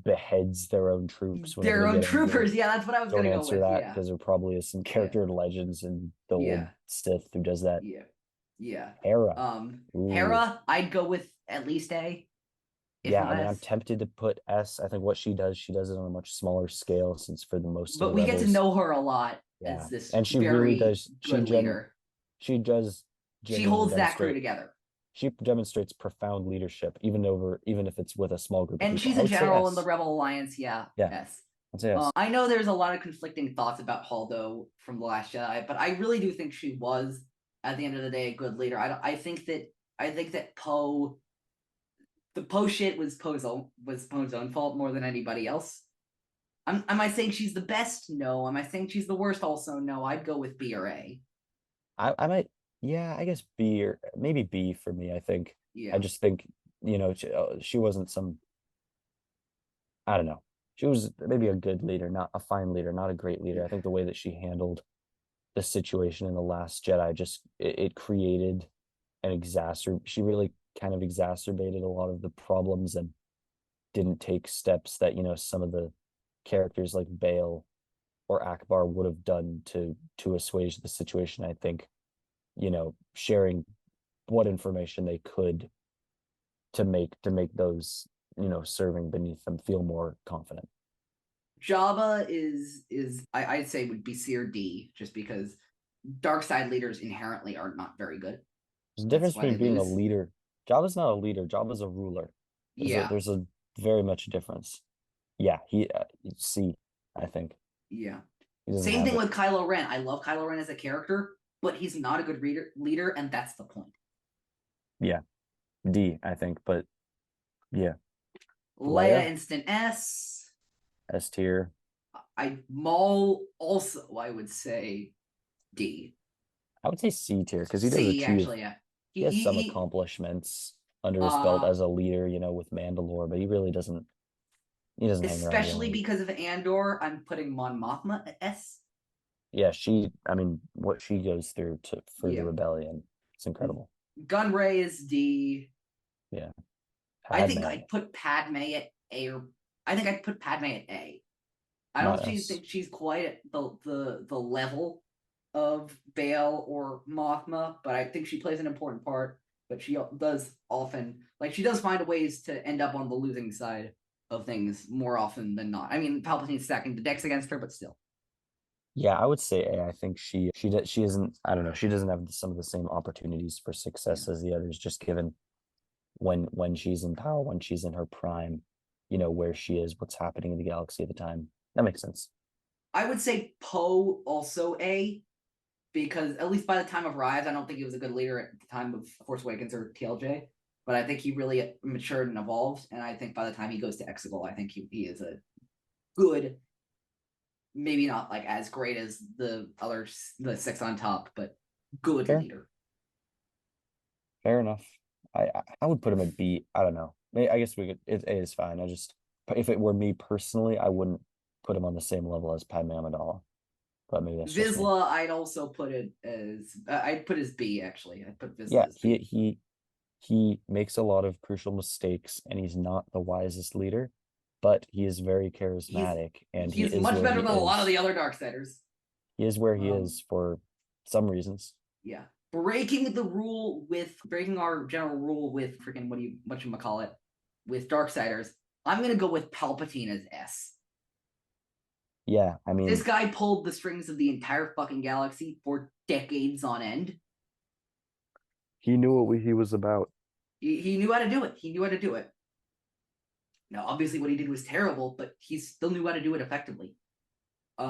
beheads their own troops whenever their they own get angry? troopers. Yeah, that's what I was Don't gonna go answer with. that Yeah, because there probably is some yeah, character legends in the old yeah, Sith who does that. yeah, yeah. Hera. Ooh. Hera, I'd go with at least A, if Yeah, not I mean, I'm S. tempted to put S. I think what she does it on a much smaller scale since for the most of the But we get to rebels. know her a lot Yeah. as this And she really very does good leader. she does She genuinely holds that crew demonstrate together. she demonstrates profound leadership even if it's with a small group of And people. she's I a would say general in the S. Rebel Alliance. Yeah, Yeah, S. I'd say S. I know there's a lot of conflicting thoughts about Holdo from The Last Jedi, but I really do think she was, at the end of the day, a good leader. I think that Poe, the Poe shit was Poe's own fault more than anybody else. Am I saying she's the best? No. Am I saying she's the worst? Also, no. I'd go with B or A. I might, yeah, I guess B or maybe B for me. I think I Yeah. just think she wasn't some, I don't know. She was maybe a good leader, not a fine leader, not a great leader. I think the way that she handled the situation in The Last Jedi just it created an she really kind of exacerbated a lot of the problems and didn't take steps that, some of the characters like Bale or Akbar would have done to assuage the situation. I think, sharing what information they could to make those, serving beneath them feel more confident. Jabba I'd say would be C or D, just because dark side leaders inherently are not very good. There's a That's difference why they between being a lose. leader. Jabba's not a leader. Jabba's a ruler. Yeah. There's a very much difference. Yeah, he C, I think Yeah. he doesn't Same have thing it. with Kylo Ren. I love Kylo Ren as a character, but he's not a good leader, and that's the point. Yeah, D, I think, but yeah, Leia Leia instant S. S tier. Maul also, I would say D. I would say C tier because he does C achieve. actually, yeah. He has some accomplishments under his belt uh as a leader, with Mandalore, but he really doesn't. He doesn't hang around especially long. because of Andor, I'm putting Mon Mothma at S. Yeah, I mean, what she goes through for the Yeah. rebellion, it's incredible. Gunray is D. Yeah, I think Padme, I'd put Padme at A, or I think I'd put Padme at A. I don't not S. think she's quite at the level of Bale or Mothma, but I think she plays an important part. But she does often, like, she does find ways to end up on the losing side of things more often than not. I mean, Palpatine's stacking the decks against her, but still. Yeah, I would say A. I think she isn't. I don't know. She doesn't have some of the same opportunities for Yeah. success as the others, just given when she's in power, when she's in her prime, where she is, what's happening in the galaxy at the time. That makes sense. I would say Poe also A, because at least by the time of Rise, I don't think he was a good leader at the time of Force Awakens or TLJ. But I think he really matured and evolved. And I think by the time he goes to Exegol, I think he is a good, maybe not like as great as the six on top, but good Fair, leader. fair enough. I would put him at B. I don't know. I guess we could. A is fine. If it were me personally, I wouldn't put him on the same level as Padme Amidala. But maybe that's just me. Vizsla, I'd also put it as I'd put as B actually. I'd put Vizsla Yeah, as he B. he he makes a lot of crucial mistakes, and he's not the wisest leader, but he is very He's charismatic, and he he's is much where he better than a lot of is. the other Darksiders. He is where he Um, is for some reasons. yeah, breaking our general rule with freaking what you call it with Darksiders. I'm gonna go with Palpatine as S. Yeah, I This mean, guy pulled the strings of the entire fucking galaxy for decades on end. he knew what he was about. He knew how to do it. He knew how to do it. Now, obviously, what he did was terrible, but he still knew how to do it effectively.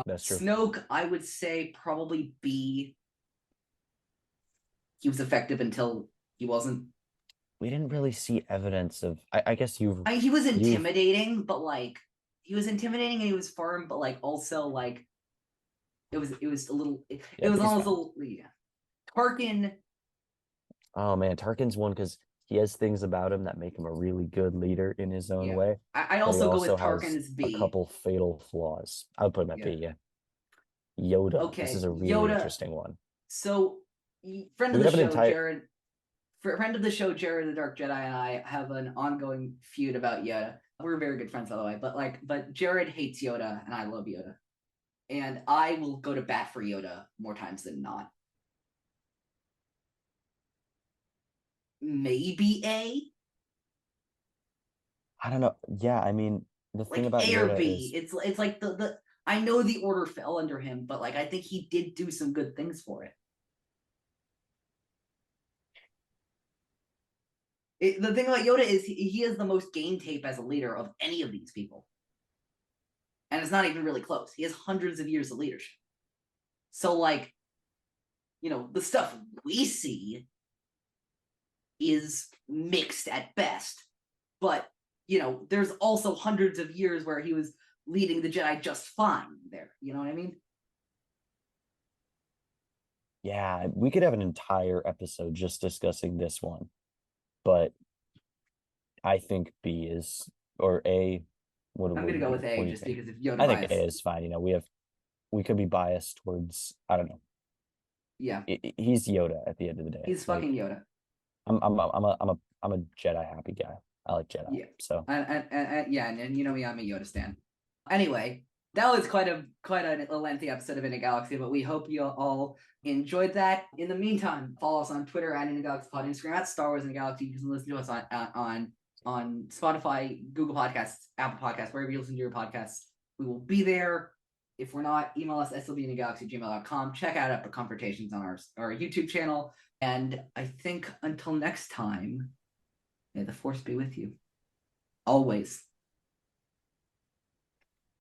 That's true. Snoke, I would say probably B. He was effective until he wasn't. We didn't really see evidence of. I guess I mean, he was you've intimidating, but like he was intimidating and he was firm, but like also like it was a little it yeah, was but he's almost a fine. little, yeah. Tarkin, Oh man, Tarkin's one because he has things about him that make him a really good leader in his own way. I'd But he also go with also Tarkin has as a B. couple fatal flaws. I would put him at Yeah. B, yeah. Yoda. This is Okay, a really Yoda. interesting one. So, friend We of could the have an show, entire Jared. Friend of the show, Jared the Dark Jedi, and I have an ongoing feud about Yoda. We're very good friends, by the way. But Jared hates Yoda, and I love Yoda, and I will go to bat for Yoda more times than not. Maybe A. I don't know. Yeah, I mean, the thing Like about A or Yoda B. is It's like the I know the order fell under him, but like I think he did do some good things for it. The thing about Yoda is he has the most game tape as a leader of any of these people. And it's not even really close. He has hundreds of years of leadership. So, like, the stuff we see is mixed at best. But, there's also hundreds of years where he was leading the Jedi just fine there. You know what I mean? yeah, we could have an entire episode just discussing this one. But I think B is or A. I'm gonna go with What A do you just think? because of Yoda I think bias. A is fine. We could be biased towards, I don't know. Yeah, He's Yoda at the end of the day. he's fucking Yoda. I'm a Jedi happy guy. I like Jedi. Yeah, So and you know me, I'm a Yoda stan. Anyway, that was quite a lengthy episode of In a Galaxy, but we hope you all enjoyed that. In the meantime, follow us on Twitter at In a Galaxy Pod, Instagram at Star Wars in a Galaxy. You can listen to us on Spotify, Google Podcasts, Apple Podcasts, wherever you listen to your podcasts. We will be there. If we're not, email us slbinagalaxy@gmail.com. Check out Epic Confrontations on our YouTube channel. And I think until next time, may the force be with you. Always.